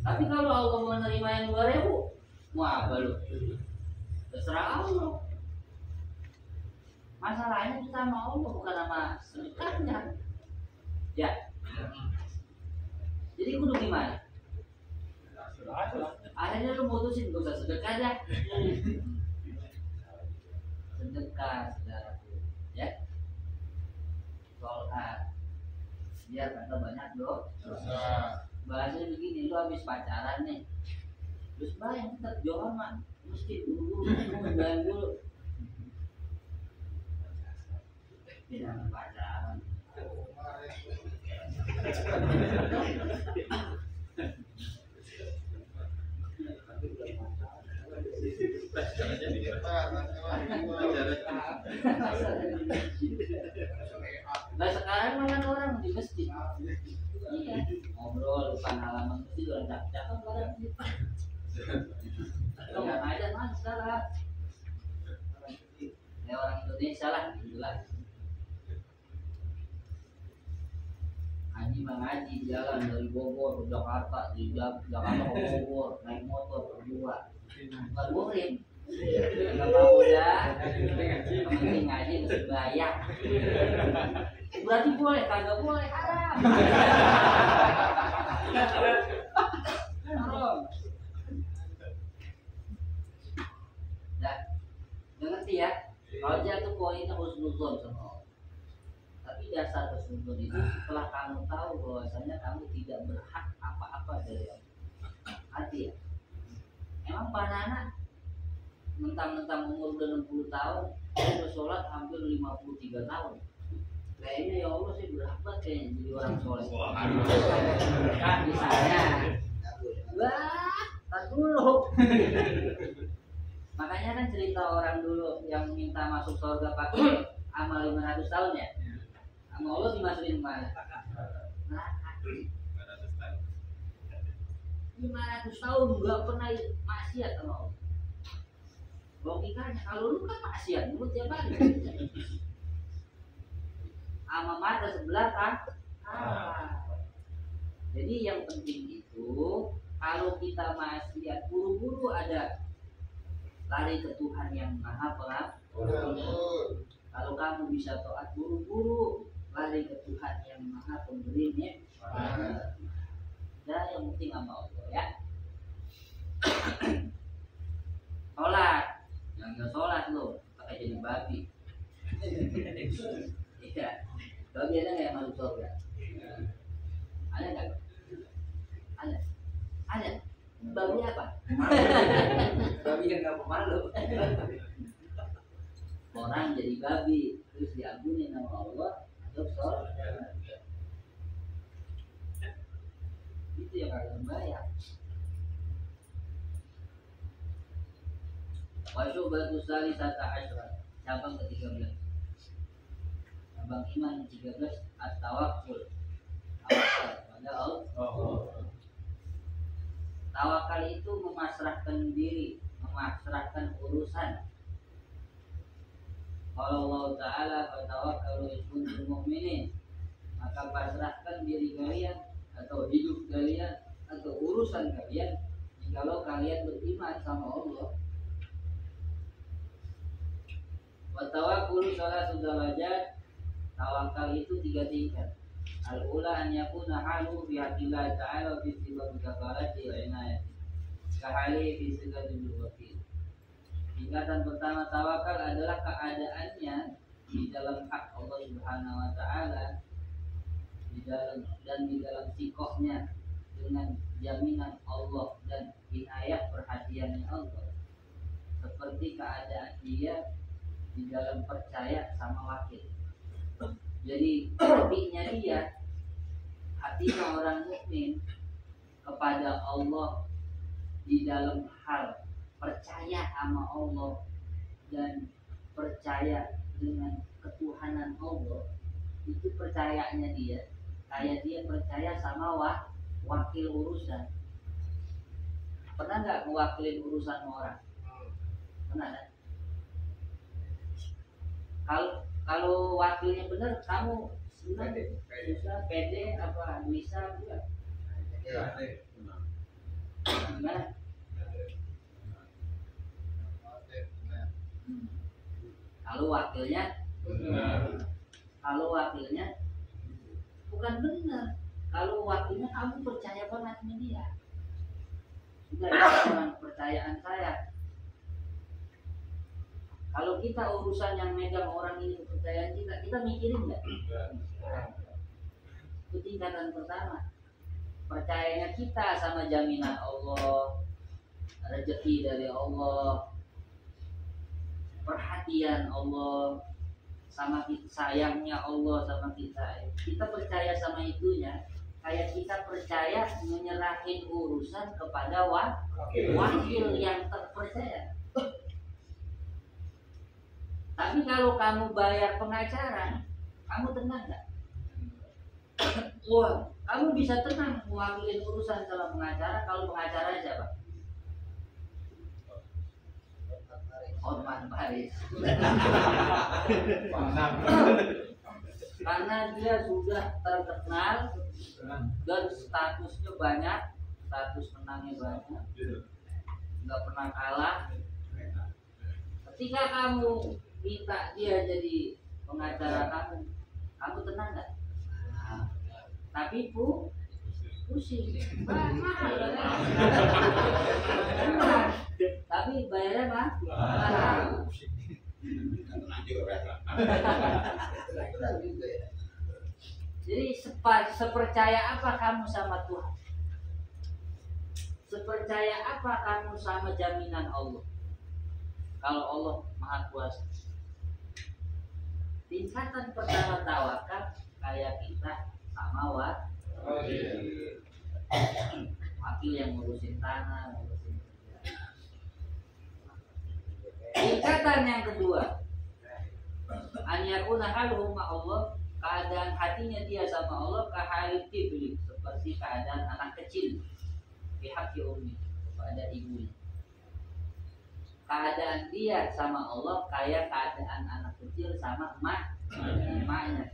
Tapi kalau Allah mau nerima yang 2.000, mau apa lu? Terserah Allah. Masalahnya kita sama Allah bukan sama sedekahnya. Ya. Jadi kudu gimana? Akhirnya lu mutusin gak usah sedekah dah. Sedekah saudaraku, ya. Sholat. Biar kata banyak dosa. Bahasanya begini, lu habis pacaran nih, terus bayang tetap johan mah, mesti dulu, bayang dulu. Tidak pacaran. Nah sekarang malah orang di masjid. Iya, ngobrol depan halaman masjid orang cakep-cakep orang masjid. Enggak ada masalah. Ya orang Indonesia lah, jelas. Haji mengaji jalan dari Bogor ke Jakarta, di Jakarta ke Bogor, naik motor berdua. Bukan murim. Enggak apa-apa dah. Penting ngaji mesti bayar. Berarti boleh, kagak boleh, haram. Haram. Nah, ngerti ya? Kalau dia tuh poinnya husnuzon sama Allah. Tapi dasar husnuzon itu setelah kamu tahu bahwasanya kamu tidak berhak apa-apa dari Allah. Hati ya. Emang Panana mentang-mentang umur udah 60 tahun, udah sholat hampir 53 tahun. kayaknya ya Allah sih berat banget kayaknya jadi orang soleh. Wah, Kan misalnya, wah, tar dulu. Makanya kan cerita orang dulu yang minta masuk surga pakai amal 500 tahun ya. Sama Allah dimasukin kemana? Neraka. 500 tahun nggak pernah maksiat sama Allah. Logikanya kalau lu kan maksiat, lu tiap hari. Sama mata sebelah kan? Jadi yang penting itu kalau kita maksiat buru-buru ada lari ke Tuhan yang Maha Pengampun. Kalau kamu bisa taat buru-buru lari ke Tuhan yang Maha Pemberi nikmat. Ya yang penting sama Allah ya. Sholat, yang nggak sholat lo pakai jadi babi. Iya, babi ada nggak yang masuk surga? Ada nggak? Ada. Babi apa? Babi yang nggak pemalu. Orang jadi babi terus diampuni sama Allah masuk surga. Itu yang kalian bayar. Wasyubatu salisata asyra. Cabang ke-13. Cabang iman 13 at-tawakkul. Tawakal pada Allah. Tawakal itu memasrahkan diri, memasrahkan urusan. Kalau Allah Ta'ala fatawakkalu in kuntum mu'minin. Maka pasrahkan diri kalian atau hidup kalian atau urusan kalian jikalau kalian beriman sama Allah. Wa tawakkul salatu darajat. Tawakal itu 3 tingkat. Al-ula an yakuna halu bi haqqillah ta'ala fi sifati kafarati wa inayati. Kahali fi sifati wakil. Tingkatan pertama tawakal adalah keadaannya di dalam hak Allah Subhanahu wa taala, di dalam sikohnya dengan jaminan Allah dan inayah perhatiannya Allah. Seperti keadaan dia di dalam percaya sama wakil. Jadi hatinya orang mukmin kepada Allah di dalam hal percaya sama Allah dan percaya dengan ketuhanan Allah, itu percayanya dia kayak dia percaya sama wakil urusan. Pernah nggak mewakilin urusan orang? Pernah kan? Kalau wakilnya benar, kamu senang, bisa pede apa bisa juga? Gimana? Kalau wakilnya bukan benar. Kalau wakilnya kamu percaya banget sama dia. Sudah dengan kepercayaan saya. Kalau kita urusan yang megang orang ini kepercayaan kita mikirin nggak? Itu tingkatan pertama. Percayanya kita sama jaminan Allah, rezeki dari Allah, perhatian Allah, sama kita, sayangnya Allah sama kita. Kita percaya sama itunya. Kayak kita percaya menyerahin urusan kepada wakil yang terpercaya. Tapi kalau kamu bayar pengacara, kamu tenang nggak? Wah, kamu bisa tenang mewakili urusan sama pengacara kalau pengacara siapa? Hotman Paris. Karena dia sudah terkenal dan statusnya banyak, status menangnya banyak, nggak pernah kalah. Ketika kamu minta dia jadi pengacara kamu tenang nggak? Tapi pusing. Mahal. Tapi bayarnya mahal. Jadi sepercaya apa kamu sama Tuhan? Sepercaya apa kamu sama jaminan Allah? Kalau Allah Maha Kuasa. tingkatan pertama tawakal kayak kita sama wakil yang ngurusin tanah, ngurusin kerja. Tingkatan yang kedua, an yakuna haluhu ma Allah, keadaan hatinya dia sama Allah kahalil tifli, seperti keadaan anak kecil pihak ummi kepada ibunya. Keadaan dia sama Allah kayak keadaan anak kecil sama emaknya.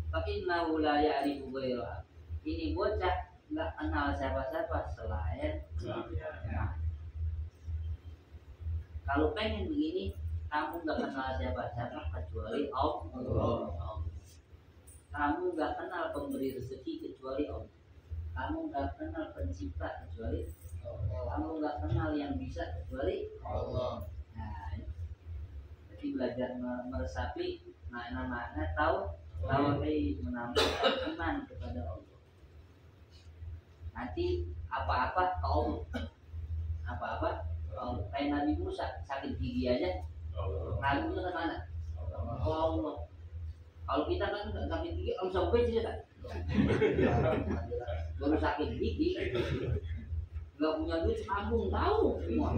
Tapi innahu la ya'rifu ghairaha. Ini bocah nggak kenal siapa-siapa selain emak. Kalau pengen begini, kamu nggak kenal siapa-siapa kecuali Allah. Kamu nggak kenal pemberi rezeki kecuali Allah. Kamu nggak kenal pencipta kecuali Allah. Kamu nggak kenal yang bisa kecuali Allah. Nah, jadi belajar meresapi makna-makna tauhid, menambahkan iman kepada Allah. Nanti apa-apa ke Allah. Apa-apa ke Allah. Kayak Nabi Musa sakit gigi aja. Nabi Musa kemana? Ke Allah. Kalau kita kan nggak sakit gigi, Om sampai sih kan? Baru sakit gigi, nggak punya duit kampung tahu semua.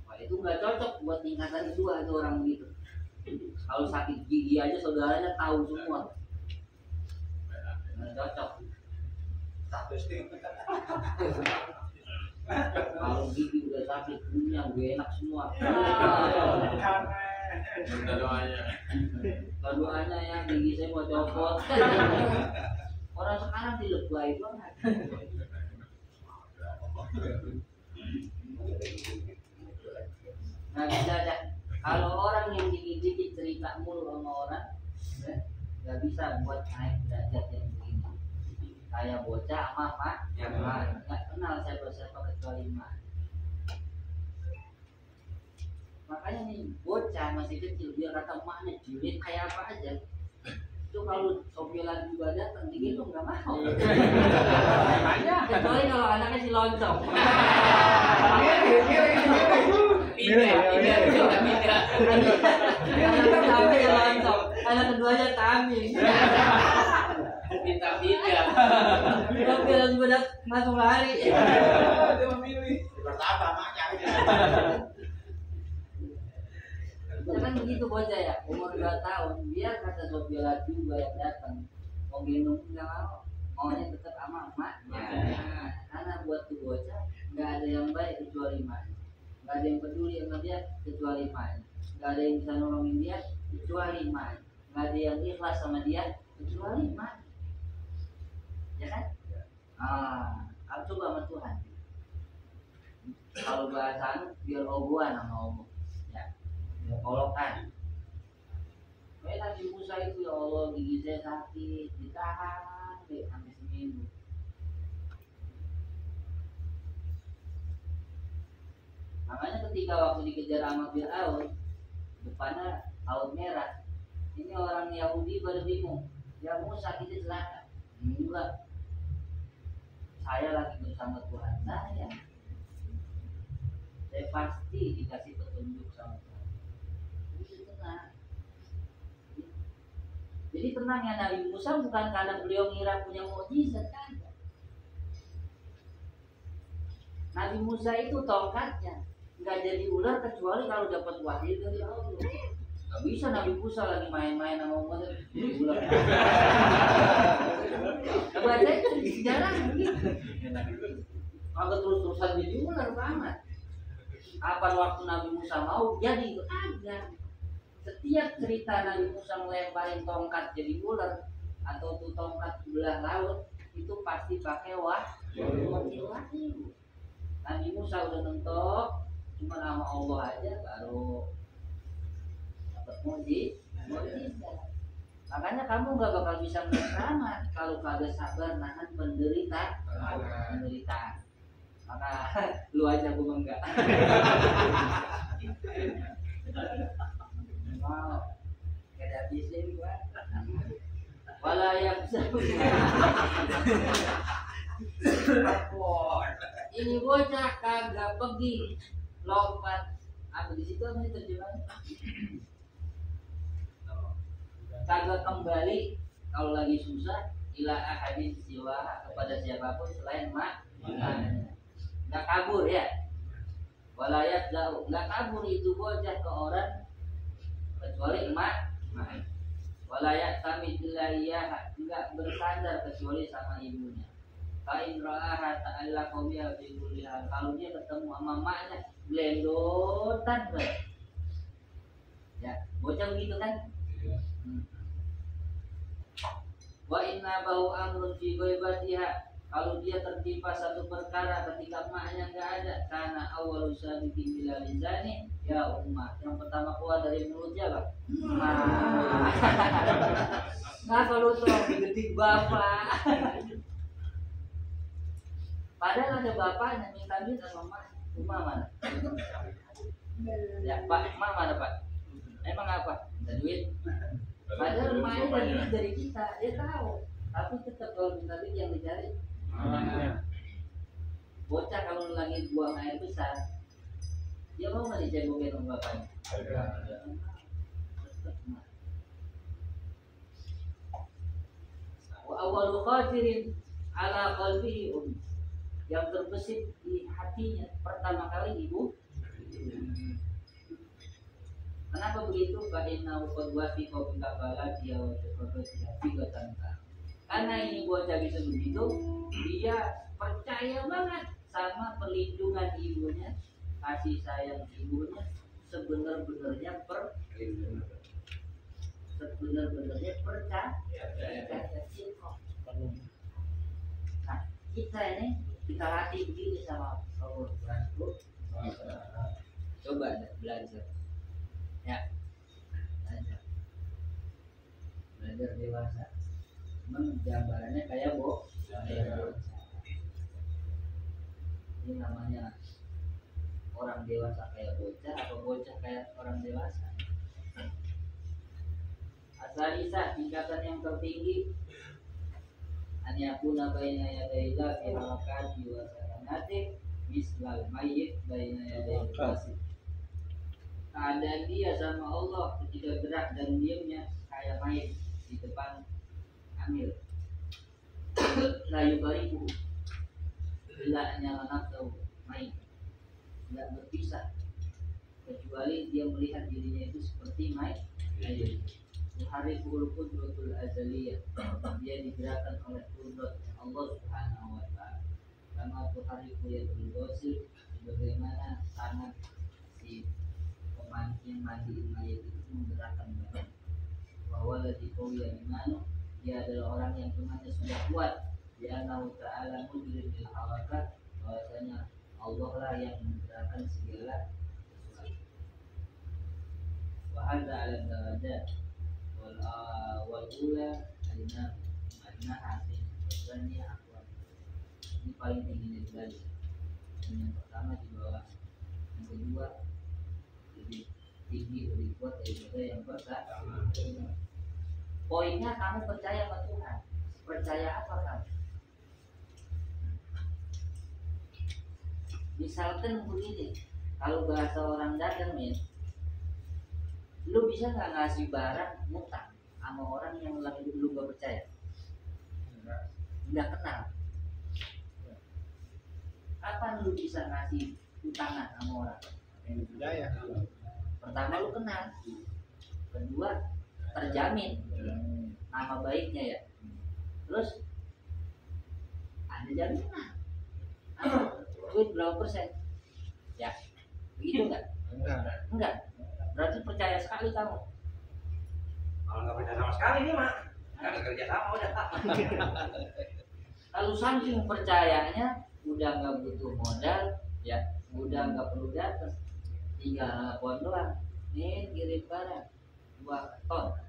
Wah itu nggak cocok buat tingkatan kedua itu orang begitu. Kalau sakit gigi aja saudaranya tahu semua, nggak cocok. Kalau gigi udah sakit dunia gue enak semua. Doanya ya gigi saya mau copot. Orang sekarang dilebay banget. Nah bisa aja. Kalau orang yang dikit-dikit cerita mulu sama orang, nggak bisa buat naik derajat yang begini. Kayak bocah sama mak, nggak kenal siapa-siapa kecuali mak. Makanya nih bocah masih kecil dia kata emaknya julid kayak apa aja. Itu kalau sopilan juga datang digendong nggak mau. Kecuali kalau anaknya si loncong. Pindah. Anak pertama ya loncong, anak keduanya kambing. Pindah. Sopilan juga langsung lari. Dia memilih. Pertama maknya. Kan begitu bocah ya, umur 2 tahun, biar kata Sophia juga yang datang, mau gendong nggak mau, maunya tetap sama emaknya. Karena buat tuh bocah nggak ada yang baik kecuali emaknya, nggak ada yang peduli sama dia kecuali emaknya, nggak ada yang bisa nolongin dia kecuali emaknya, nggak ada yang ikhlas sama dia kecuali emaknya, ya kan? Aku coba sama Tuhan. Kalau bahasa biar ogohan sama Allah. Kolokan. Kayak Nabi Musa itu ya Allah gigi saya sakit, ditahan sampai seminggu. Makanya ketika waktu dikejar sama Fir'aun, depannya laut merah. Ini orang Yahudi pada bingung. Ya Musa kita celaka. Enggak. Saya lagi bersama Tuhan saya. Saya pasti dikasih petunjuk sama Tuhan. Jadi tenangnya Nabi Musa bukan karena beliau ngira punya mukjizat kan? Nabi Musa itu tongkatnya nggak jadi ular kecuali kalau dapat wahyu dari Allah. Nggak bisa Nabi Musa lagi main-main sama umat jadi ular. Coba aja jarang begitu. Kalau terus-terusan jadi ular banget. Kapan waktu Nabi Musa mau jadi itu ada. Setiap cerita Nabi Musa melemparin tongkat jadi ular atau tuh tongkat belah laut itu pasti pakai wahyu. Nabi Musa udah mentok, cuma nama Allah aja baru dapat mukjizat. Makanya kamu nggak bakal bisa selamat kalau kagak sabar nahan penderitaan. Maka lu aja gua enggak. Wow, kada bisa gua. Wala yafsa. Ini bocah kagak pergi lompat. Apa di situ apa terjemahannya? kagak kembali kalau lagi susah ila ahadin siwa kepada siapapun selain maknya. Nggak kabur ya. Walayat jauh, nggak kabur itu bocah ke orang kecuali mak. Walayat kami ilaiyah, nggak bersandar kecuali sama ibunya. Kain ra'aha ta'ala qawmiya fi kulli hal. Kalau dia ketemu sama maknya gelendotan banget. Ya, bocah begitu kan? Wa inna bau amrun fi ghaibatiha. Kalau dia tertimpa satu perkara ketika emaknya nggak ada, karena awal sabiqin bila lisani ya ummah. Yang pertama keluar dari mulutnya apa? Nah kalau tuh digetik bapak. Padahal ada bapaknya minta duit sama emak mana? Ya pak, emak mana pak? Emang apa? Minta duit. Padahal emaknya dari duit dari kita, dia tahu. Tapi tetap kalau minta duit yang dicari. Bocah kalau lagi buang air besar, dia mau nggak dicegokin sama bapaknya? Wa awwalu khatirin ala qalbihi yang terbesit di hatinya pertama kali ibu. Kenapa begitu? Karena qad wasiqa bi kabalati wa shafaqati tanka. Karena ini bocah bisa begitu, dia percaya banget sama perlindungan ibunya, kasih sayang ibunya, sebenar-benarnya percaya. Nah, kita ini kita latih begini sama Allah. Coba belajar, ya, belajar dewasa. Gambarannya kayak bocah. Ini namanya orang dewasa kayak bocah atau bocah kayak orang dewasa. Asalisa tingkatan yang tertinggi anyakuna baina yadayillah fi harakati wa sakanati mislal mayyit baina yadayil qasib. Keadaan dia sama Allah ketika gerak dan diamnya kayak mayit di depan amil. Layu bariku gelaknya nafsu main tidak berpisah kecuali dia melihat dirinya itu seperti main air. Hari kulukut betul azaliyah, dia digerakkan oleh kudrat Allah Subhanahu wa Ta'ala. Karena hari kuliatul dosil, sebagaimana tangan si pemancing mandi mayat itu menggerakkan badan. Bahwa ladhi qawiyah imanu, dia adalah orang yang imannya sudah kuat. Dia Ta'ala mudrim bil harakat, bahwasanya Allah lah yang menggerakkan segala sesuatu. Wa hadza 'ala darajat wal ula adna hasin wasanya akwat. Ini paling tingginya derajat. Yang pertama di bawah, yang kedua lebih tinggi, lebih kuat daripada yang pertama. Poinnya kamu percaya sama Tuhan. Percaya apa kamu? Misalkan begini, kalau bahasa orang dagang nih, lu bisa nggak ngasih barang ngutang sama orang yang lagi lu gak percaya? Nggak kenal. Kapan lu bisa ngasih utangan sama orang? Percaya. Pertama lu kenal, kedua terjamin nama baiknya ya. Terus ada jaminan. Duit berapa persen? Ya, begitu enggak? Enggak. Berarti percaya sekali kamu. Kalau nggak percaya sama sekali nih mak, nggak kerja sama udah. Kalau saking percayanya, udah nggak butuh modal, ya, udah nggak perlu datang, tinggal nelfon doang. Nih kirim barang 2 ton,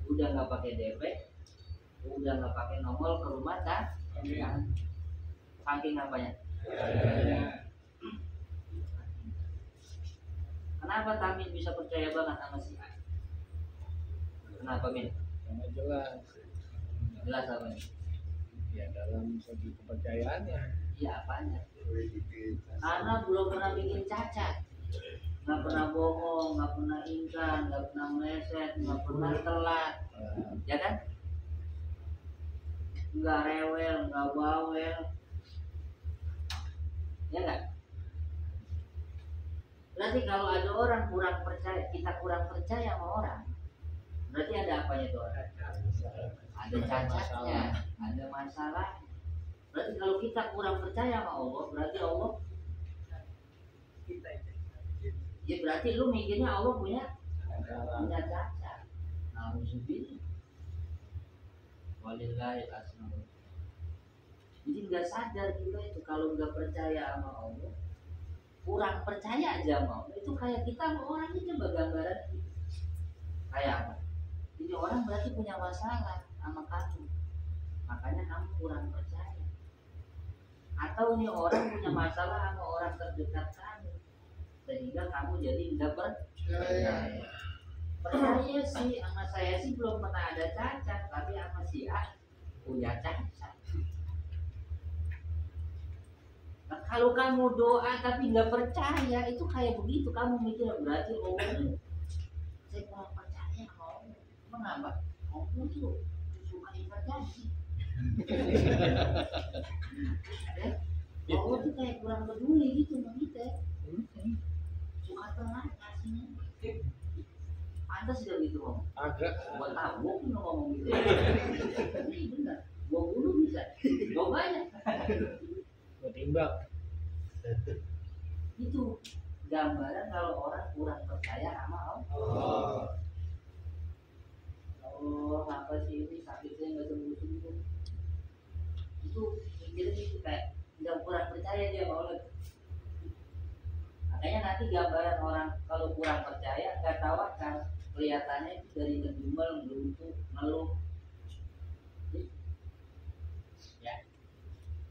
udah nggak pakai DP, udah nggak pakai nomor ke rumah kan? Saking apanya? Kenapa Tamin bisa percaya banget sama si A? Kenapa Min? Karena jelas. Jelas apa nih? Ya dalam segi kepercayaannya. Iya apanya? Karena belum pernah bikin cacat, nggak pernah bohong, nggak pernah ingkar, nggak pernah meleset, nggak pernah telat, ya kan? Nggak rewel, nggak bawel, ya nggak? Berarti kalau ada orang kurang percaya, kita kurang percaya sama orang, berarti ada apanya tuh orang? Ada cacatnya, ada masalah. Berarti kalau kita kurang percaya sama Allah, berarti Allah ya berarti lu mikirnya Allah punya cacat. Nauzubillah. Walillahil asmaul. Jadi nggak sadar kita itu kalau nggak percaya sama Allah, kurang percaya aja sama Allah. Itu kayak kita sama orang ini coba gambaran kayak apa? Jadi orang berarti punya masalah sama kamu, makanya kamu kurang percaya. Atau nih orang punya masalah sama orang terdekat kamu, sehingga kamu jadi nggak percaya. Percaya sih sama saya sih belum pernah ada cacat, tapi sama si A punya cacat. Nah, kalau kamu doa tapi nggak percaya, itu kayak begitu. Kamu mikir berarti saya kurang percaya sama Allah. Mengapa? Allah tuh suka ingkar janji. Allah tuh kayak kurang peduli gitu sama kita. Suka telat kasihnya. Anda sudah gitu ngomong. Agak. Buat tabuk ngomong gitu. Ini benar. Gua bunuh bisa. Gua banyak. Buat timbang. Itu gambaran kalau orang kurang percaya sama Allah. Oh, apa sih ini sakitnya nggak sembuh-sembuh? Itu mikirnya itu kayak nggak kurang percaya dia sama Allah. Makanya nanti gambaran orang kalau kurang percaya nggak tawakal, kelihatannya itu dari ngedumel, ngeluntuk, ngeluh. Ya,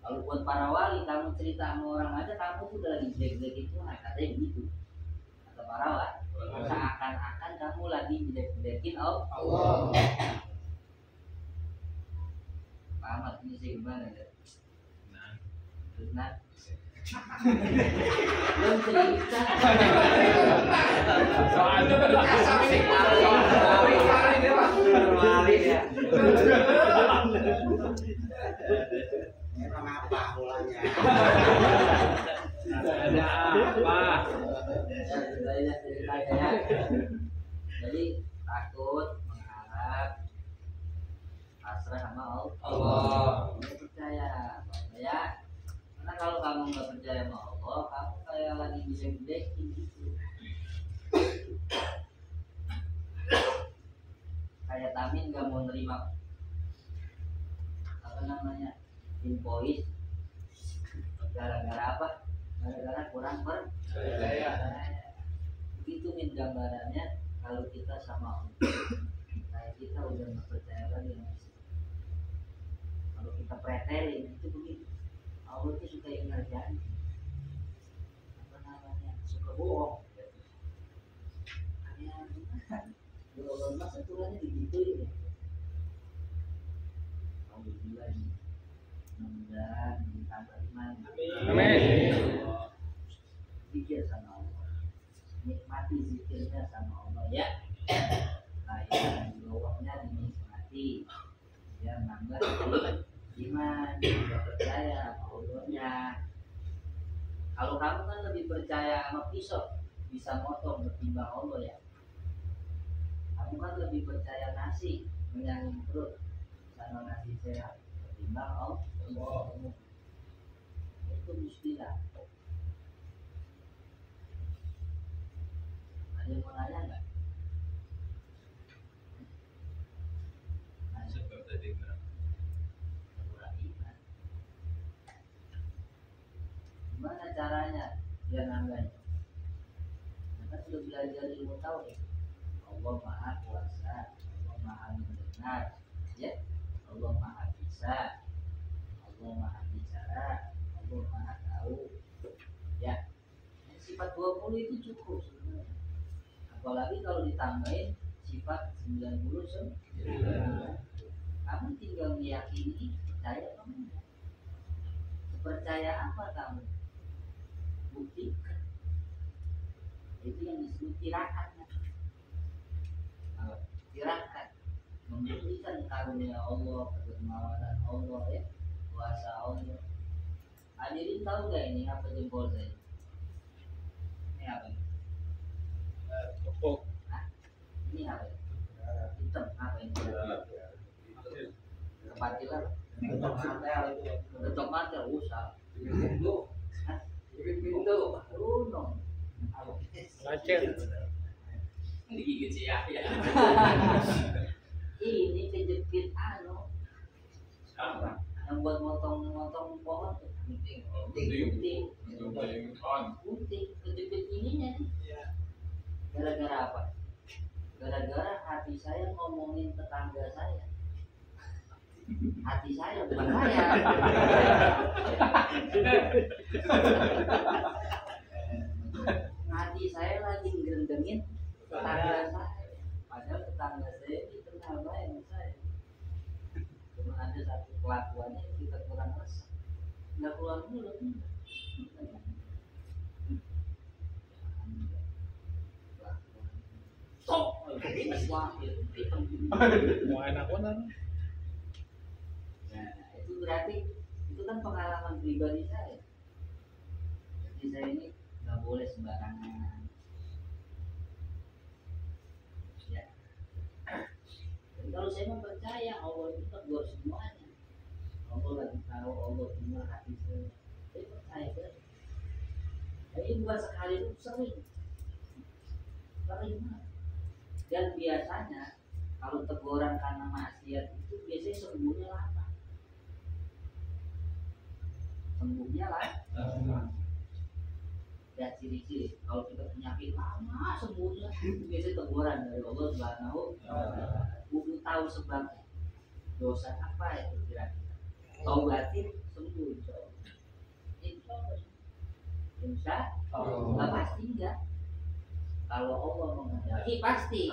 kalau buat para wali kamu cerita sama orang aja kamu tuh udah lagi jelek-jelek itu, nah katanya begitu. Kata para wali, seakan-akan kamu lagi jelek-jelekin Allah. Pahamat ini sih gimana ya? Terus nah. Belum cerita. Soalnya baru kasih kemarin ya. Emang apa mulanya? Ada apa? Jadi takut, mengharap, pasrah sama Allah. Ini percaya, ya. Karena kalau kamu nggak percaya sama Allah, kamu kayak lagi gede-gedekin gitu. Kayak Tamin nggak mau nerima apa namanya invoice gara-gara apa? Gara-gara kurang percaya. Begitu min gambarannya kalau kita sama Allah, kayak kita udah nggak percaya lagi sama Allah. Kalau kita pretelin itu begitu. Allah itu suka ingkar janji, apa namanya, suka bohong. Kayak Allah masa Tuhannya digituin ya. Alhamdulillah ini, mudah-mudahan ditambah iman. Amin. Zikir sama Allah, nikmati zikirnya sama Allah ya. Nah yang bawahnya dinikmati, biar nambah iman, juga percaya sama Allahnya. Kalau kamu kan lebih percaya sama pisau, bisa motong ketimbang Allah ya. Kamu kan lebih percaya nasi, menyangin perut, sama nasi sehat ketimbang Allah. Itu mustilah. Ada yang mau nanya nggak? Sebab tadi Kurang iman. Gimana caranya biar nangganya? Kita sudah belajar ilmu tauhid. Allah Maha Kuasa, Allah Maha Mendengar, ya. Allah Maha Bisa, Allah Maha Bicara, Allah Maha Tahu. Ya. Sifat 20 itu cukup sebenarnya. Apalagi kalau ditambahin sifat 99. Kamu tinggal meyakini, percaya kamu. Percaya apa kamu? Buktikan. Itu yang disebut tirakat. Tirakat membuktikan karunia Allah, kedermawanan Allah ya, kuasa Allah. Hadirin tahu gak ini apa jempol saya? Ini apa? Tepuk. Ini apa? Hitam apa ini? Kepatilan. Ketok mata usah. Pintu. Runong. Lacet. Digigit si ya. Ini kejepit Apa? yang buat motong pohon tuh. Gunting. Kejepit ininya nih. Gara-gara apa? Gara-gara hati saya ngomongin tetangga saya. Hati saya bukan saya. Hati saya lagi ngerendengin tetangga saya. Padahal tetangga saya ini kenal baik sama saya. Cuma ada satu kelakuannya yang kita kurang resah. Nggak keluar mulut. Sok, Mau enak pun kan? nah, itu berarti itu kan pengalaman pribadi saya. Jadi saya ini nggak boleh sembarangan. Ya. Jadi kalau saya mau percaya Allah itu tegur semuanya. Allah lagi tahu, Allah dengar hati saya. Saya percaya kan. Jadi bukan sekali itu sering banget. Dan biasanya kalau teguran karena maksiat itu biasanya sembuhnya lama. Sembuhnya lama. Ya ciri-ciri kalau kita penyakit lama sembuhnya biasanya teguran dari Allah Subhanahu wa Ta'ala. Kudu tahu sebabnya. Dosa apa itu kira-kira? Taubatin sembuh insya Allah. Insya Allah. Nggak pasti enggak. Kalau Allah menghendaki pasti.